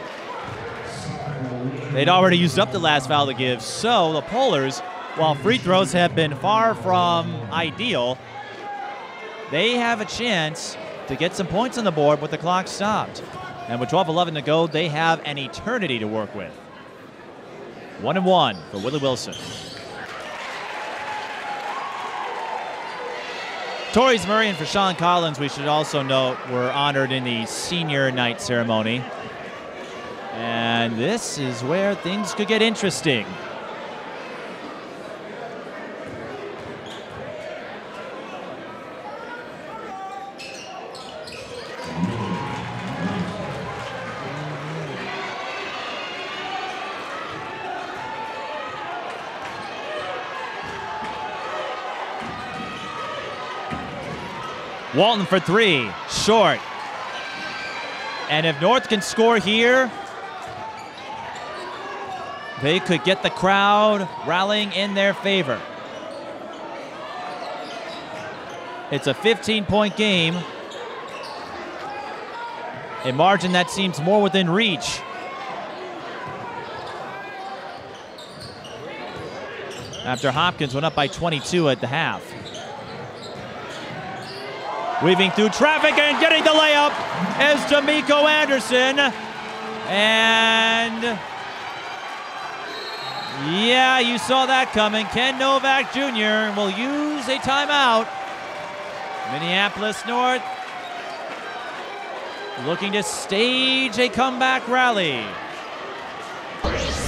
They'd already used up the last foul to give, so the Polars, while free throws have been far from ideal, they have a chance to get some points on the board with the clock stopped. And with 12:11 to go, they have an eternity to work with. 1-1 for Willie Wilson. Torres Murray and Fashawn Collins, we should also note, were honored in the senior night ceremony. And this is where things could get interesting. Walton for 3, short. And if North can score here, they could get the crowd rallying in their favor. It's a 15-point game, a margin that seems more within reach. After Hopkins went up by 22 at the half. Weaving through traffic and getting the layup is D'Amico Anderson. And yeah, you saw that coming. Ken Novak Jr. will use a timeout. Minneapolis North looking to stage a comeback rally.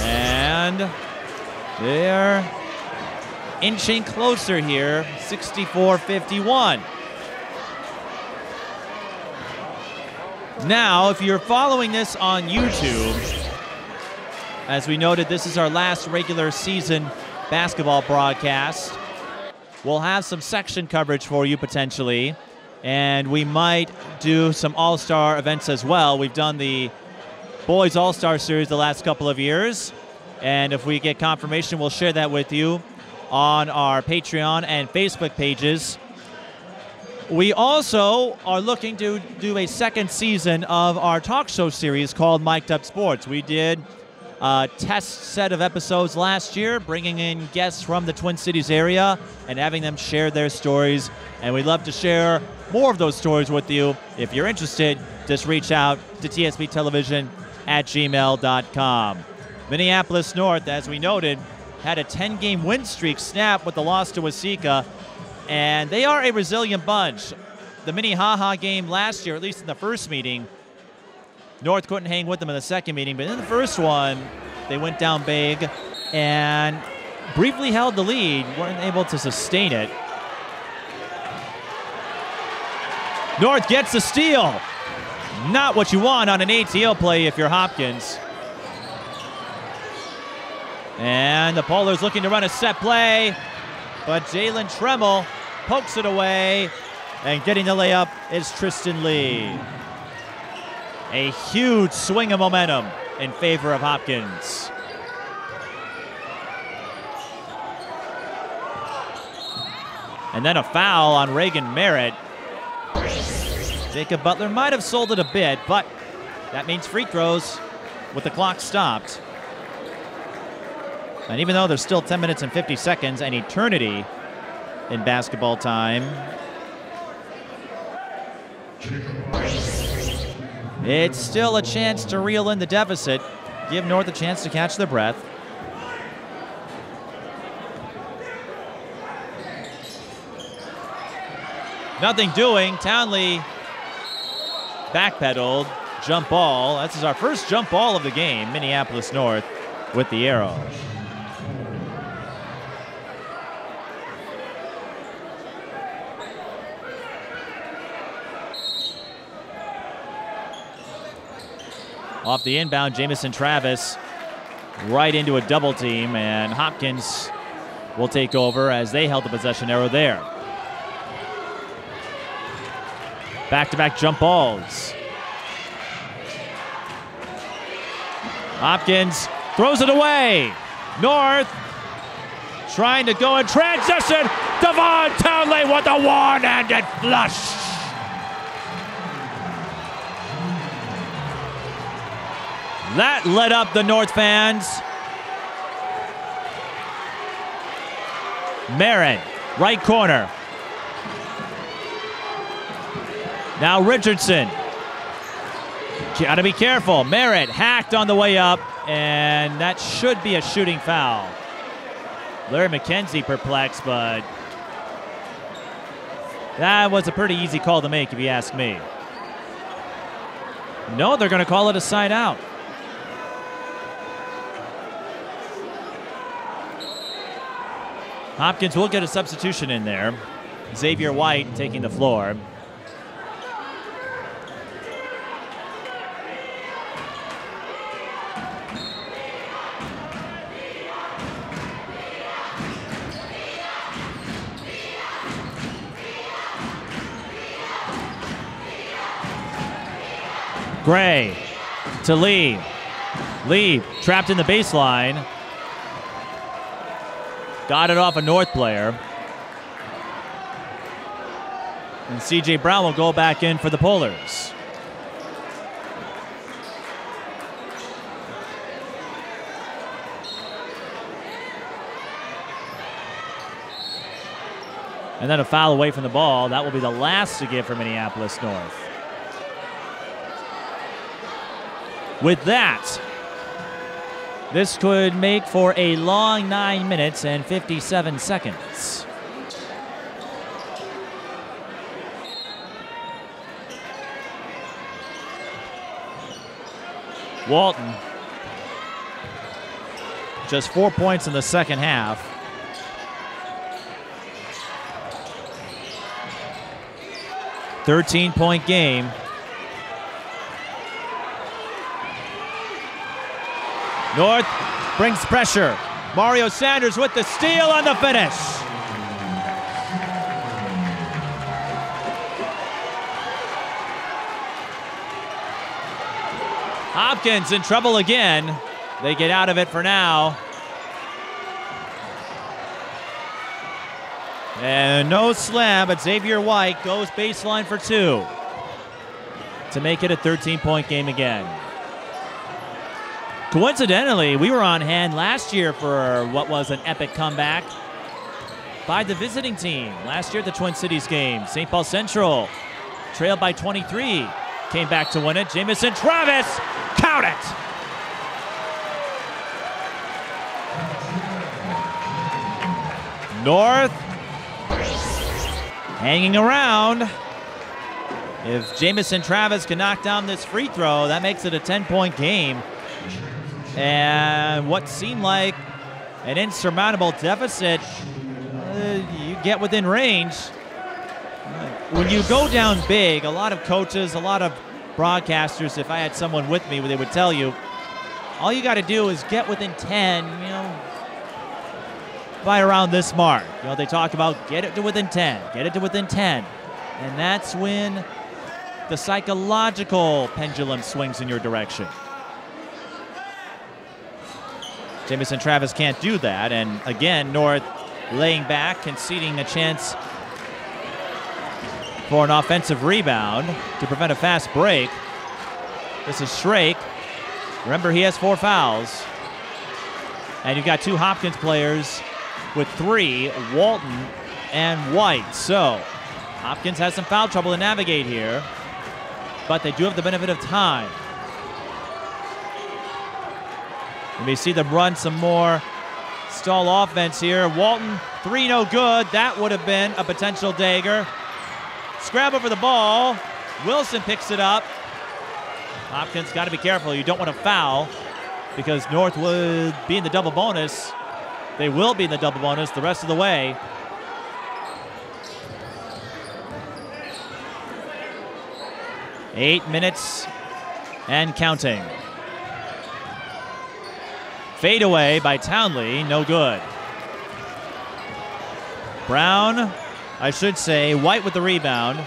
And they're inching closer here, 64-51. Now, if you're following this on YouTube, as we noted, this is our last regular season basketball broadcast. We'll have some section coverage for you potentially, and we might do some all-star events as well. We've done the Boys All-Star Series the last couple of years, and if we get confirmation, we'll share that with you on our Patreon and Facebook pages. We also are looking to do a second season of our talk show series called Mic'd Up Sports. We did a test set of episodes last year, bringing in guests from the Twin Cities area and having them share their stories. And we'd love to share more of those stories with you. If you're interested, just reach out to tsbtelevision@gmail.com. Minneapolis North, as we noted, had a 10-game win streak snap with the loss to Waseca, and they are a resilient bunch. The Minnehaha game last year, at least in the first meeting, North couldn't hang with them in the second meeting, but in the first one, they went down big and briefly held the lead, weren't able to sustain it. North gets the steal. Not what you want on an ATL play if you're Hopkins. And the Polars looking to run a set play, but Jalen Tremmel pokes it away, and getting the layup is Tristan Lee. A huge swing of momentum in favor of Hopkins. And then a foul on Reagan Merritt. Jacob Butler might have sold it a bit, but that means free throws with the clock stopped. And even though there's still 10 minutes and 50 seconds, an eternity in basketball time, it's still a chance to reel in the deficit, give North a chance to catch their breath. Nothing doing. Townley backpedaled, jump ball. This is our first jump ball of the game, Minneapolis North with the arrow. Off the inbound, Jamison Travis right into a double team, and Hopkins will take over as they held the possession arrow there. Back-to-back jump balls. Hopkins throws it away. North trying to go in transition. Devon Townley with a one-handed flush. That lit up the North fans. Merritt, right corner. Now Richardson. Gotta be careful. Merritt hacked on the way up, and that should be a shooting foul. Larry McKenzie perplexed, but that was a pretty easy call to make if you ask me. No, they're gonna call it a side out. Hopkins will get a substitution in there. Xavier White taking the floor. Gray to Lee. Lee trapped in the baseline. Got it off a North player. And C.J. Brown will go back in for the Polars. And then a foul away from the ball. That will be the last to give for Minneapolis North. With that, this could make for a long 9 minutes and 57 seconds. Walton, just 4 points in the second half. "13-point game. North brings pressure. Mario Sanders with the steal on the finish. Hopkins in trouble again. They get out of it for now. And no slam, but Xavier White goes baseline for 2 to make it a 13-point game again. Coincidentally, we were on hand last year for what was an epic comeback by the visiting team. Last year at the Twin Cities game, St. Paul Central trailed by 23, came back to win it. Jamison Travis, count it! North hanging around. If Jamison Travis can knock down this free throw, that makes it a 10-point game. And what seemed like an insurmountable deficit, you get within range. When you go down big, a lot of coaches, a lot of broadcasters, if I had someone with me, they would tell you, all you got to do is get within 10, by around this mark. They talk about get it to within 10, get it to within 10. And that's when the psychological pendulum swings in your direction. Jamison Travis can't do that, and again, North laying back, conceding a chance for an offensive rebound to prevent a fast break. This is Shrake. Remember, he has 4 fouls. And you've got 2 Hopkins players with 3, Walton and White. So, Hopkins has some foul trouble to navigate here, but they do have the benefit of time. You may see them run some more stall offense here. Walton, 3 no good. That would have been a potential dagger. Scramble for the ball. Wilson picks it up. Hopkins got to be careful. You don't want to foul because North would be in the double bonus. They will be in the double bonus the rest of the way. Eight minutes and counting. Fade away by Townley, no good. Brown, I should say, White with the rebound.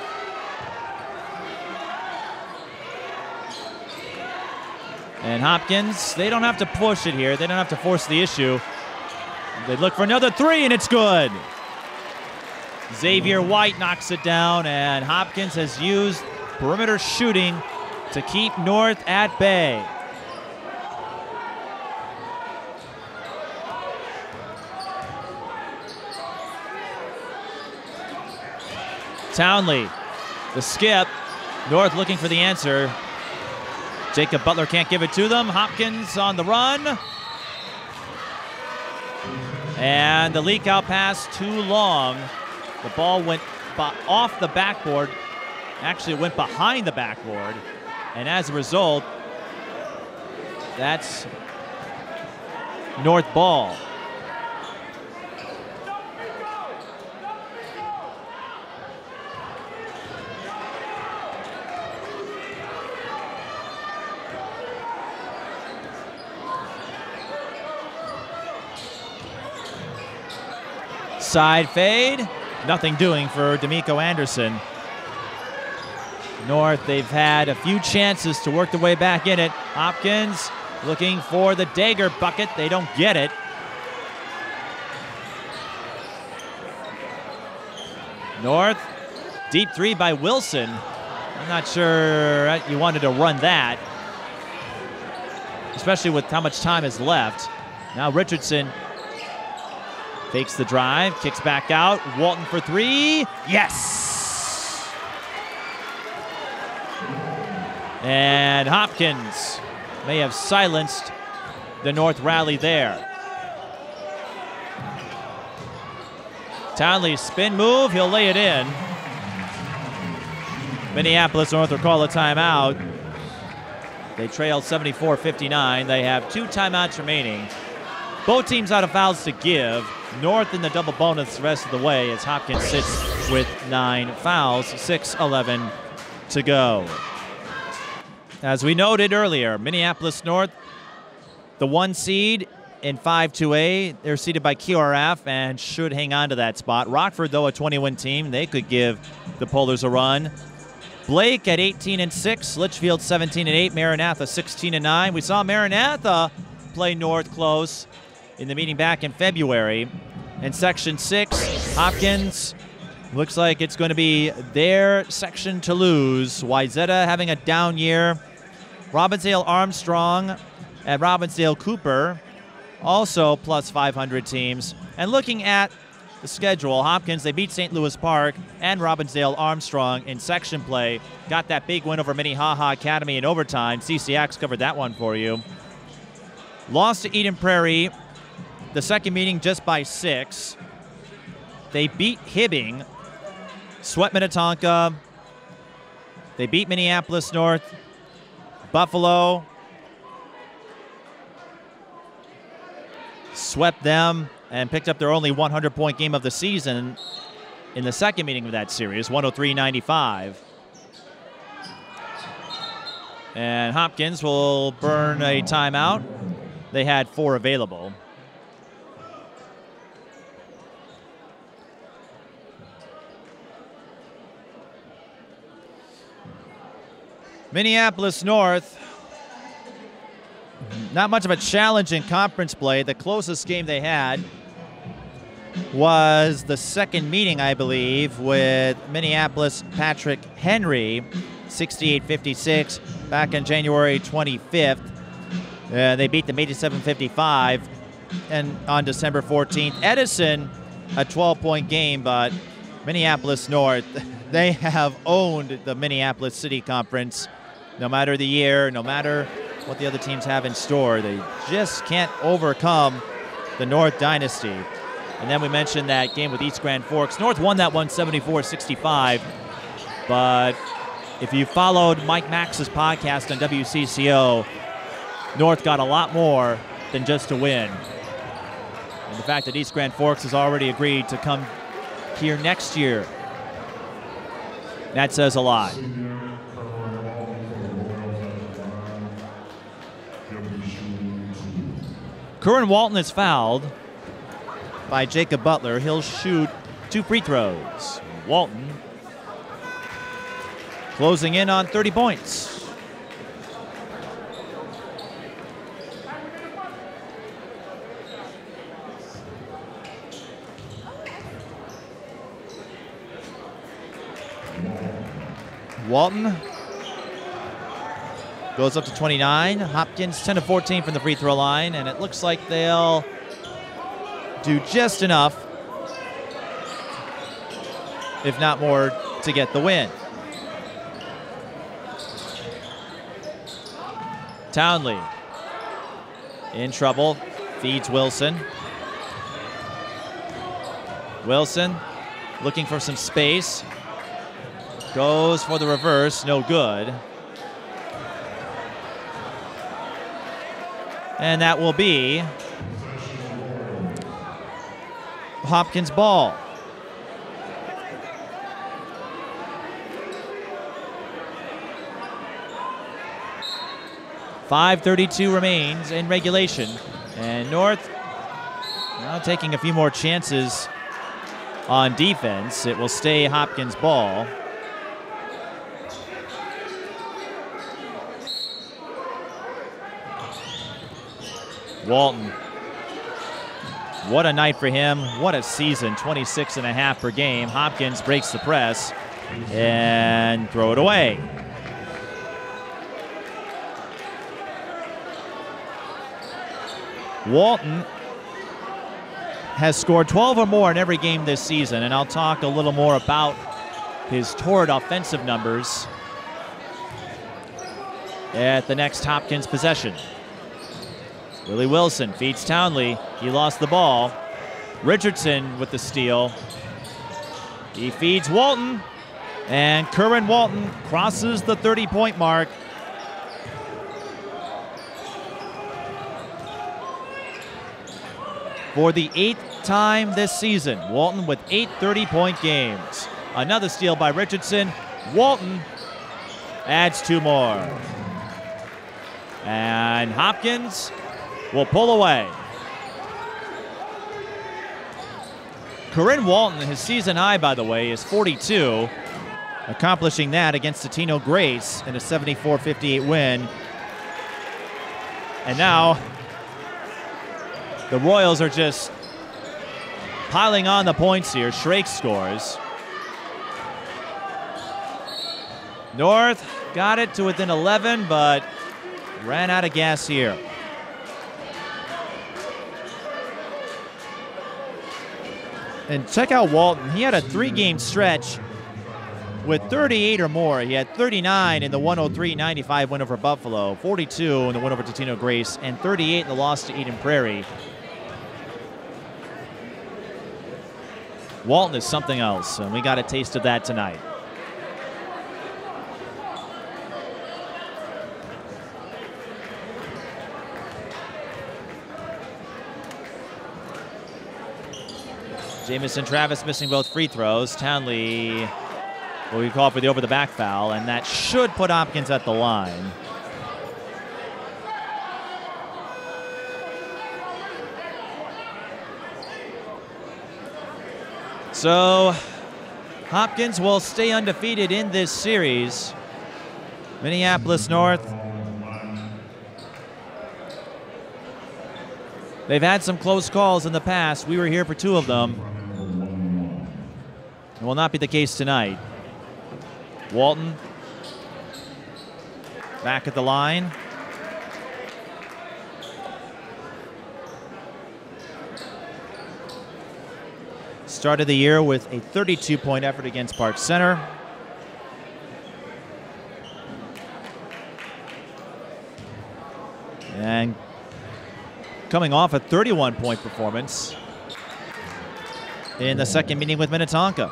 And Hopkins, they don't have to push it here. They don't have to force the issue. They look for another 3, and it's good. Xavier White knocks it down, and Hopkins has used perimeter shooting to keep North at bay. Townley, the skip. North looking for the answer. Jacob Butler can't give it to them. Hopkins on the run. And the leak out pass too long. The ball went off the backboard. Actually, it went behind the backboard. And as a result, that's North ball. Side fade, nothing doing for D'Amico Anderson. North, they've had a few chances to work their way back in it. Hopkins looking for the dagger bucket. They don't get it. North, deep three by Wilson. I'm not sure you wanted to run that, especially with how much time is left. Now Richardson fakes the drive, kicks back out. Walton for three. Yes! And Hopkins may have silenced the North rally there. Townley's spin move, he'll lay it in. Minneapolis North will call a timeout. They trail 74-59. They have 2 timeouts remaining. Both teams out of fouls to give. North in the double bonus the rest of the way as Hopkins sits with 9 fouls, 6:11 to go. As we noted earlier, Minneapolis North, the 1 seed in 5-2A. They're seeded by QRF and should hang on to that spot. Rockford, though, a 20-win team. They could give the Polars a run. Blake at 18-6, Litchfield 17-8, Maranatha 16-9. We saw Maranatha play North close in the meeting back in February. In Section 6, Hopkins looks like it's going to be their section to lose. Wyzetta having a down year. Robbinsdale Armstrong at Robbinsdale Cooper, also plus 500 teams. And looking at the schedule, Hopkins, they beat St. Louis Park and Robbinsdale Armstrong in section play. Got that big win over Minnehaha Academy in overtime. CCX covered that one for you. Lost to Eden Prairie, the second meeting just by 6. They beat Hibbing, swept Minnetonka. They beat Minneapolis North, Buffalo, swept them, and picked up their only 100-point game of the season in the second meeting of that series, 103-95. And Hopkins will burn a timeout. They had 4 available. Minneapolis North, not much of a challenge in conference play. The closest game they had was the second meeting, I believe, with Minneapolis Patrick Henry, 68-56, back on January 25th. They beat them 87-55, and on December 14th. Edison, a 12-point game, but Minneapolis North, they have owned the Minneapolis City Conference. No matter the year, no matter what the other teams have in store, they just can't overcome the North dynasty. And then we mentioned that game with East Grand Forks. North won that one 74-65, but if you followed Mike Max's podcast on WCCO, North got a lot more than just a win. And the fact that East Grand Forks has already agreed to come here next year, that says a lot. Kerwin Walton is fouled by Jacob Butler. He'll shoot 2 free throws. Walton closing in on 30 points. Walton goes up to 29. Hopkins 10 of 14 from the free throw line, and it looks like they'll do just enough, if not more, to get the win. Townley in trouble, feeds Wilson. Wilson looking for some space. Goes for the reverse, no good. And that will be Hopkins' ball. .532 remains in regulation. And North now taking a few more chances on defense. It will stay Hopkins' ball. Walton. What a night for him. What a season. 26.5 per game. Hopkins breaks the press and throw it away. Walton has scored 12 or more in every game this season, and I'll talk a little more about his torrid offensive numbers at the next Hopkins possession. Willie Wilson feeds Townley. He lost the ball. Richardson with the steal. He feeds Walton, and Kerwin Walton crosses the 30-point mark. For the 8th time this season, Walton with 8 30-point games. Another steal by Richardson. Walton adds 2 more. And Hopkins will pull away. Kerwin Walton, his season high, by the way, is 42, accomplishing that against Tino Grace in a 74-58 win. And now the Royals are just piling on the points here. Shrake scores. North got it to within 11, but ran out of gas here. And check out Walton. He had a 3-game stretch with 38 or more. He had 39 in the 103-95 win over Buffalo, 42 in the win over Tino Grace, and 38 in the loss to Eden Prairie. Walton is something else, and we got a taste of that tonight. Jamison Travis missing both free throws. Townley, what we call for the over-the-back foul, and that should put Hopkins at the line. So Hopkins will stay undefeated in this series. Minneapolis North, they've had some close calls in the past. We were here for 2 of them. It will not be the case tonight. Walton back at the line. Started the year with a 32-point effort against Park Center. And coming off a 31-point performance in the second meeting with Minnetonka.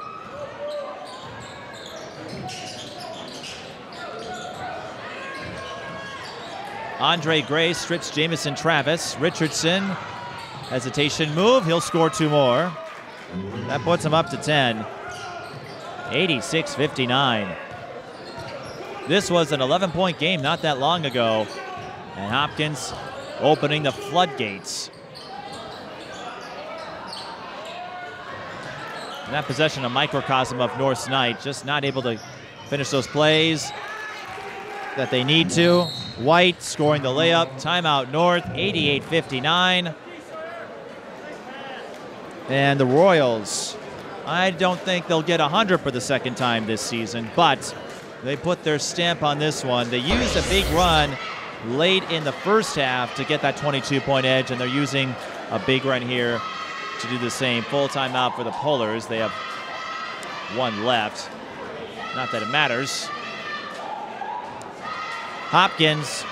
Andre Gray strips Jamison Travis. Richardson, hesitation move. He'll score 2 more. That puts him up to 10. 86-59. This was an 11-point game not that long ago. And Hopkins opening the floodgates. And that possession, a microcosm of North's night, just not able to finish those plays that they need to. White scoring the layup. Timeout North, 88-59. And the Royals, I don't think they'll get 100 for the second time this season, but they put their stamp on this one. They used a big run late in the first half to get that 22-point edge, and they're using a big run here to do the same. Full timeout for the Polars. They have 1 left. Not that it matters. Hopkins,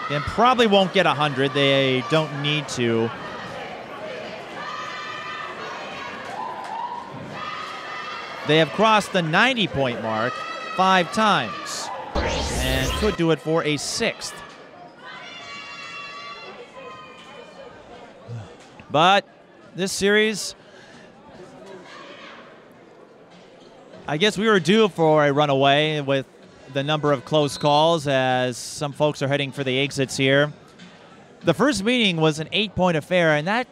and probably won't get 100. They don't need to. They have crossed the 90-point mark 5 times and could do it for a 6th. But this series, I guess we were due for a runaway with the number of close calls as some folks are heading for the exits here. The first meeting was an 8-point affair, and that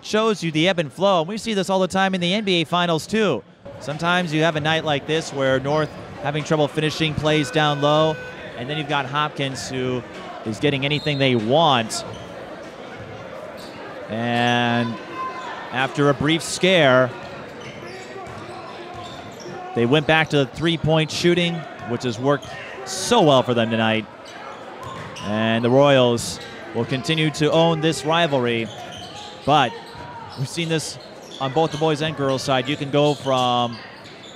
shows you the ebb and flow. And we see this all the time in the NBA Finals, too. Sometimes you have a night like this where North having trouble finishing plays down low, and then you've got Hopkins who is getting anything they want. And after a brief scare, they went back to the three-point shooting, which has worked so well for them tonight. And the Royals will continue to own this rivalry. But we've seen this on both the boys and girls side. You can go from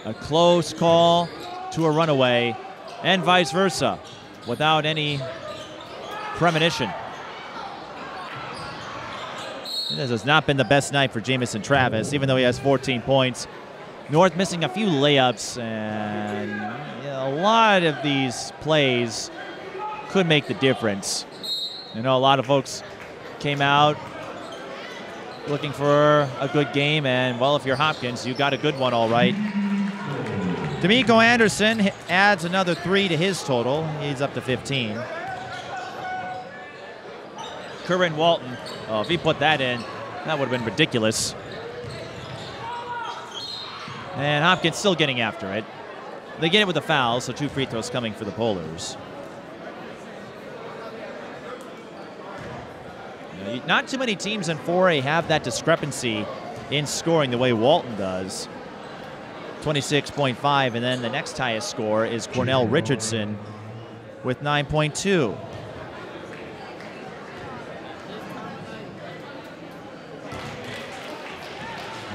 a close call to a runaway and vice versa without any premonition. This has not been the best night for Jamison Travis, even though he has 14 points. North missing a few layups, and a lot of these plays could make the difference. I know a lot of folks came out looking for a good game, and, well, if you're Hopkins, you got a good one all right. D'Amico Anderson adds another 3 to his total. He's up to 15. Kerwin Walton, oh, if he put that in, that would have been ridiculous. And Hopkins still getting after it. They get it with a foul, so 2 free throws coming for the Polars. Not too many teams in 4A have that discrepancy in scoring the way Walton does. 26.5, and then the next highest score is Cornell Richardson with 9.2.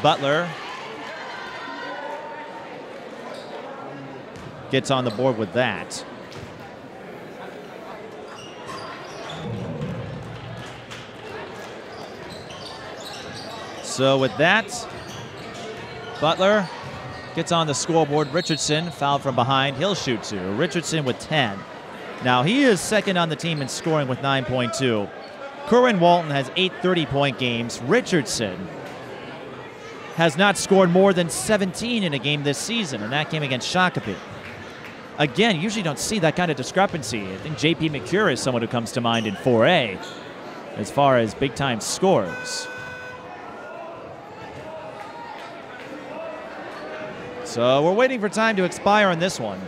Butler gets on the board with that. So with that, Butler gets on the scoreboard. Richardson fouled from behind. He'll shoot 2. Richardson with 10. Now he is second on the team in scoring with 9.2. Kerwin Walton has 8 30-point games. Richardson has not scored more than 17 in a game this season, and that came against Shakopee. Again, you usually don't see that kind of discrepancy. I think J.P. McCure is someone who comes to mind in 4A as far as big-time scores. So we're waiting for time to expire on this one.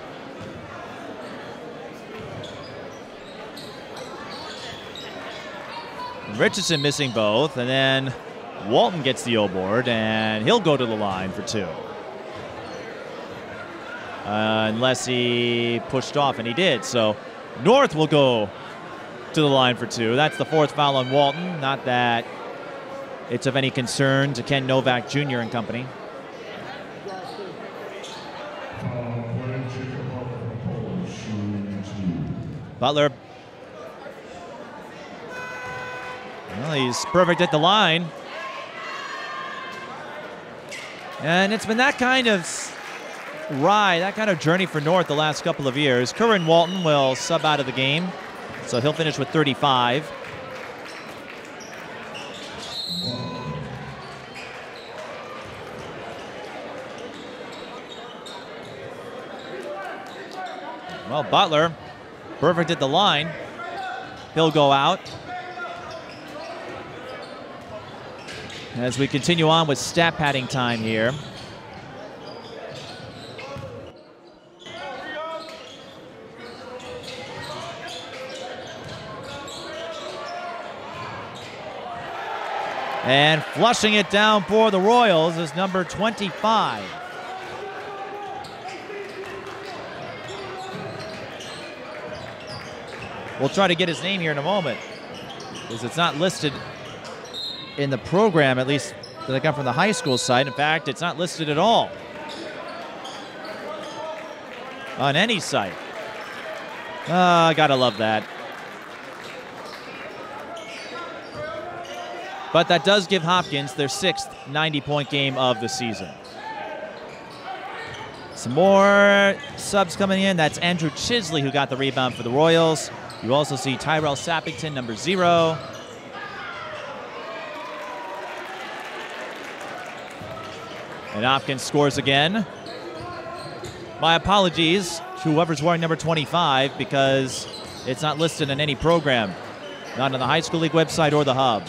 Richardson missing both, and then Walton gets the O-board, and he'll go to the line for 2. Unless he pushed off, and he did. So North will go to the line for 2. That's the 4th foul on Walton. Not that it's of any concern to Ken Novak Jr. and company. Butler. Well, he's perfect at the line. And it's been that kind of ride, that kind of journey for North the last couple of years. Kerwin Walton will sub out of the game, so he'll finish with 35. Well, Butler, perfect at the line. He'll go out. As we continue on with stat padding time here. And flushing it down for the Royals is number 25. We'll try to get his name here in a moment, because it's not listed in the program, at least that I got from the high school side. In fact, it's not listed at all on any site. I gotta love that. But that does give Hopkins their 6th 90-point game of the season. Some more subs coming in. That's Andrew Chisley who got the rebound for the Royals. You also see Tyrell Sappington, number 0. And Hopkins scores again. My apologies to whoever's wearing number 25, because it's not listed in any program. Not on the High School League website or the Hub.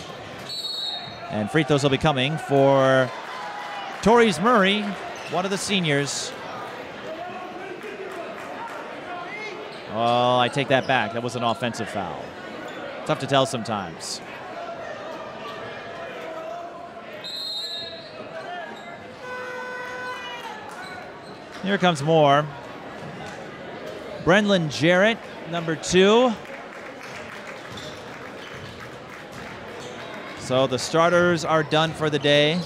And free throws will be coming for Torres Murray, one of the seniors. Oh, I take that back. That was an offensive foul. Tough to tell sometimes. Here comes more. Brendan Jarrett, number 2. So the starters are done for the day.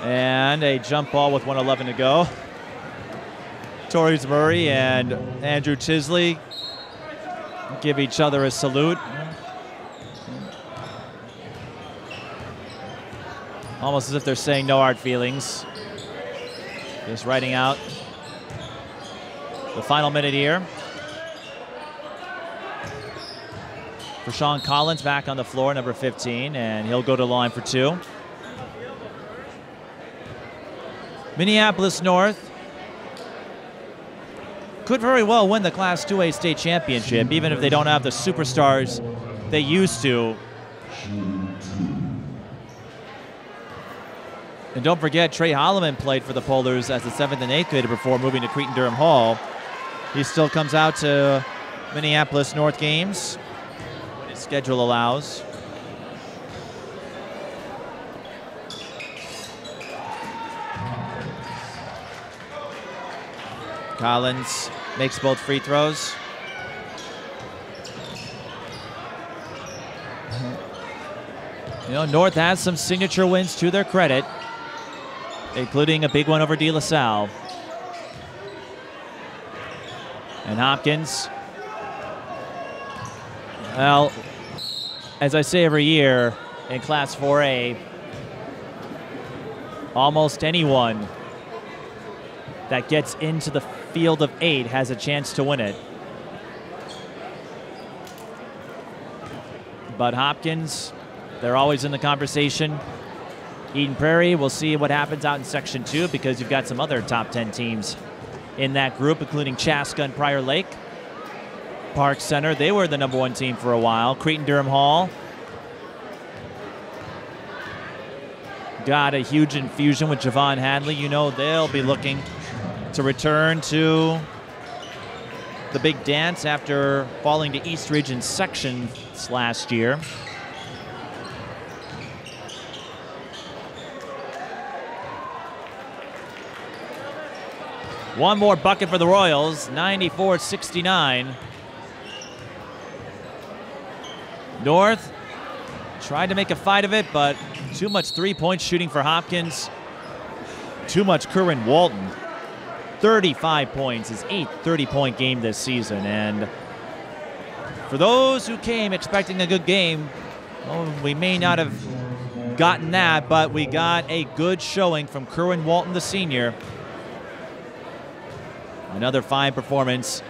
And a jump ball with 1:11 to go. Torrey Murray and Andrew Chisley give each other a salute. Almost as if they're saying no hard feelings. Just writing out the final minute here. For Sean Collins back on the floor, number 15, and he'll go to the line for 2. Minneapolis North could very well win the Class 2A state championship, even if they don't have the superstars they used to. And don't forget, Trey Holloman played for the Polars as a 7th and 8th grader before moving to Cretin-Durham Hall. He still comes out to Minneapolis North games when his schedule allows. Collins makes both free throws. You know, North has some signature wins to their credit, including a big one over De La Salle. And Hopkins, well, as I say every year in Class 4A, almost anyone that gets into the field of 8 has a chance to win it. But Hopkins, they're always in the conversation. Eden Prairie, we'll see what happens out in Section 2 because you've got some other top 10 teams in that group, including Chaska and Prior Lake. Park Center, they were the number 1 team for a while. Cretin-Durham Hall got a huge infusion with Javon Hadley. You know they'll be looking to return to the big dance after falling to East Region sections last year. One more bucket for the Royals, 94-69. North tried to make a fight of it, but too much three-point shooting for Hopkins. Too much Kerwin Walton. 35 points, his 8th 30-point game this season. And for those who came expecting a good game, well, we may not have gotten that, but we got a good showing from Kerwin Walton, the senior. Another fine performance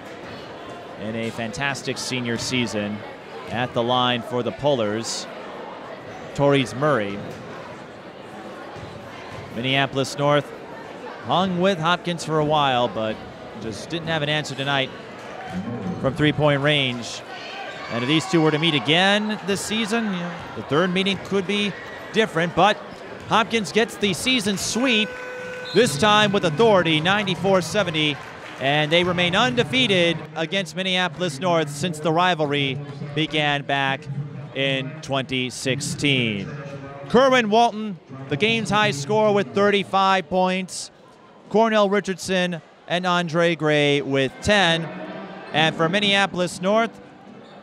in a fantastic senior season at the line for the Polars. Torrey Murray. Minneapolis North hung with Hopkins for a while, but just didn't have an answer tonight from three-point range. And if these two were to meet again this season, you know, the third meeting could be different, but Hopkins gets the season sweep, this time with authority, 94-70, and they remain undefeated against Minneapolis North since the rivalry began back in 2016. Kerwin Walton, the game's high scorer with 35 points. Cornell Richardson and Andre Gray with 10. And for Minneapolis North,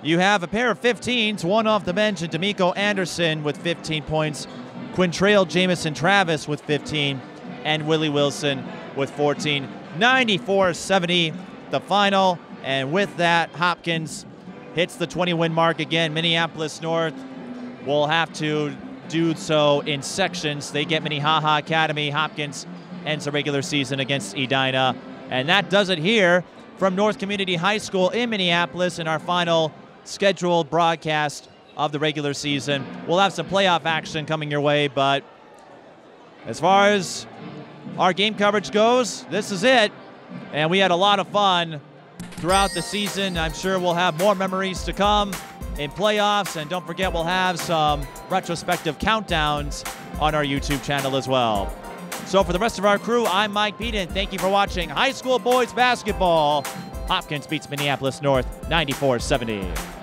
you have a pair of 15s, one off the bench, and D'Amico Anderson with 15 points, Quintrail Jamison Travis with 15, and Willie Wilson with 14. 94-70 the final, and with that, Hopkins hits the 20-win mark again. Minneapolis North will have to do so in sections. They get Minnehaha Academy. Hopkins ends the regular season against Edina. And that does it here from North Community High School in Minneapolis in our final scheduled broadcast of the regular season. We'll have some playoff action coming your way, but as far as our game coverage goes, this is it. And we had a lot of fun throughout the season. I'm sure we'll have more memories to come in playoffs, and don't forget we'll have some retrospective countdowns on our YouTube channel as well. So for the rest of our crew, I'm Mike Beaton. Thank you for watching high school boys basketball. Hopkins beats Minneapolis North 94-70.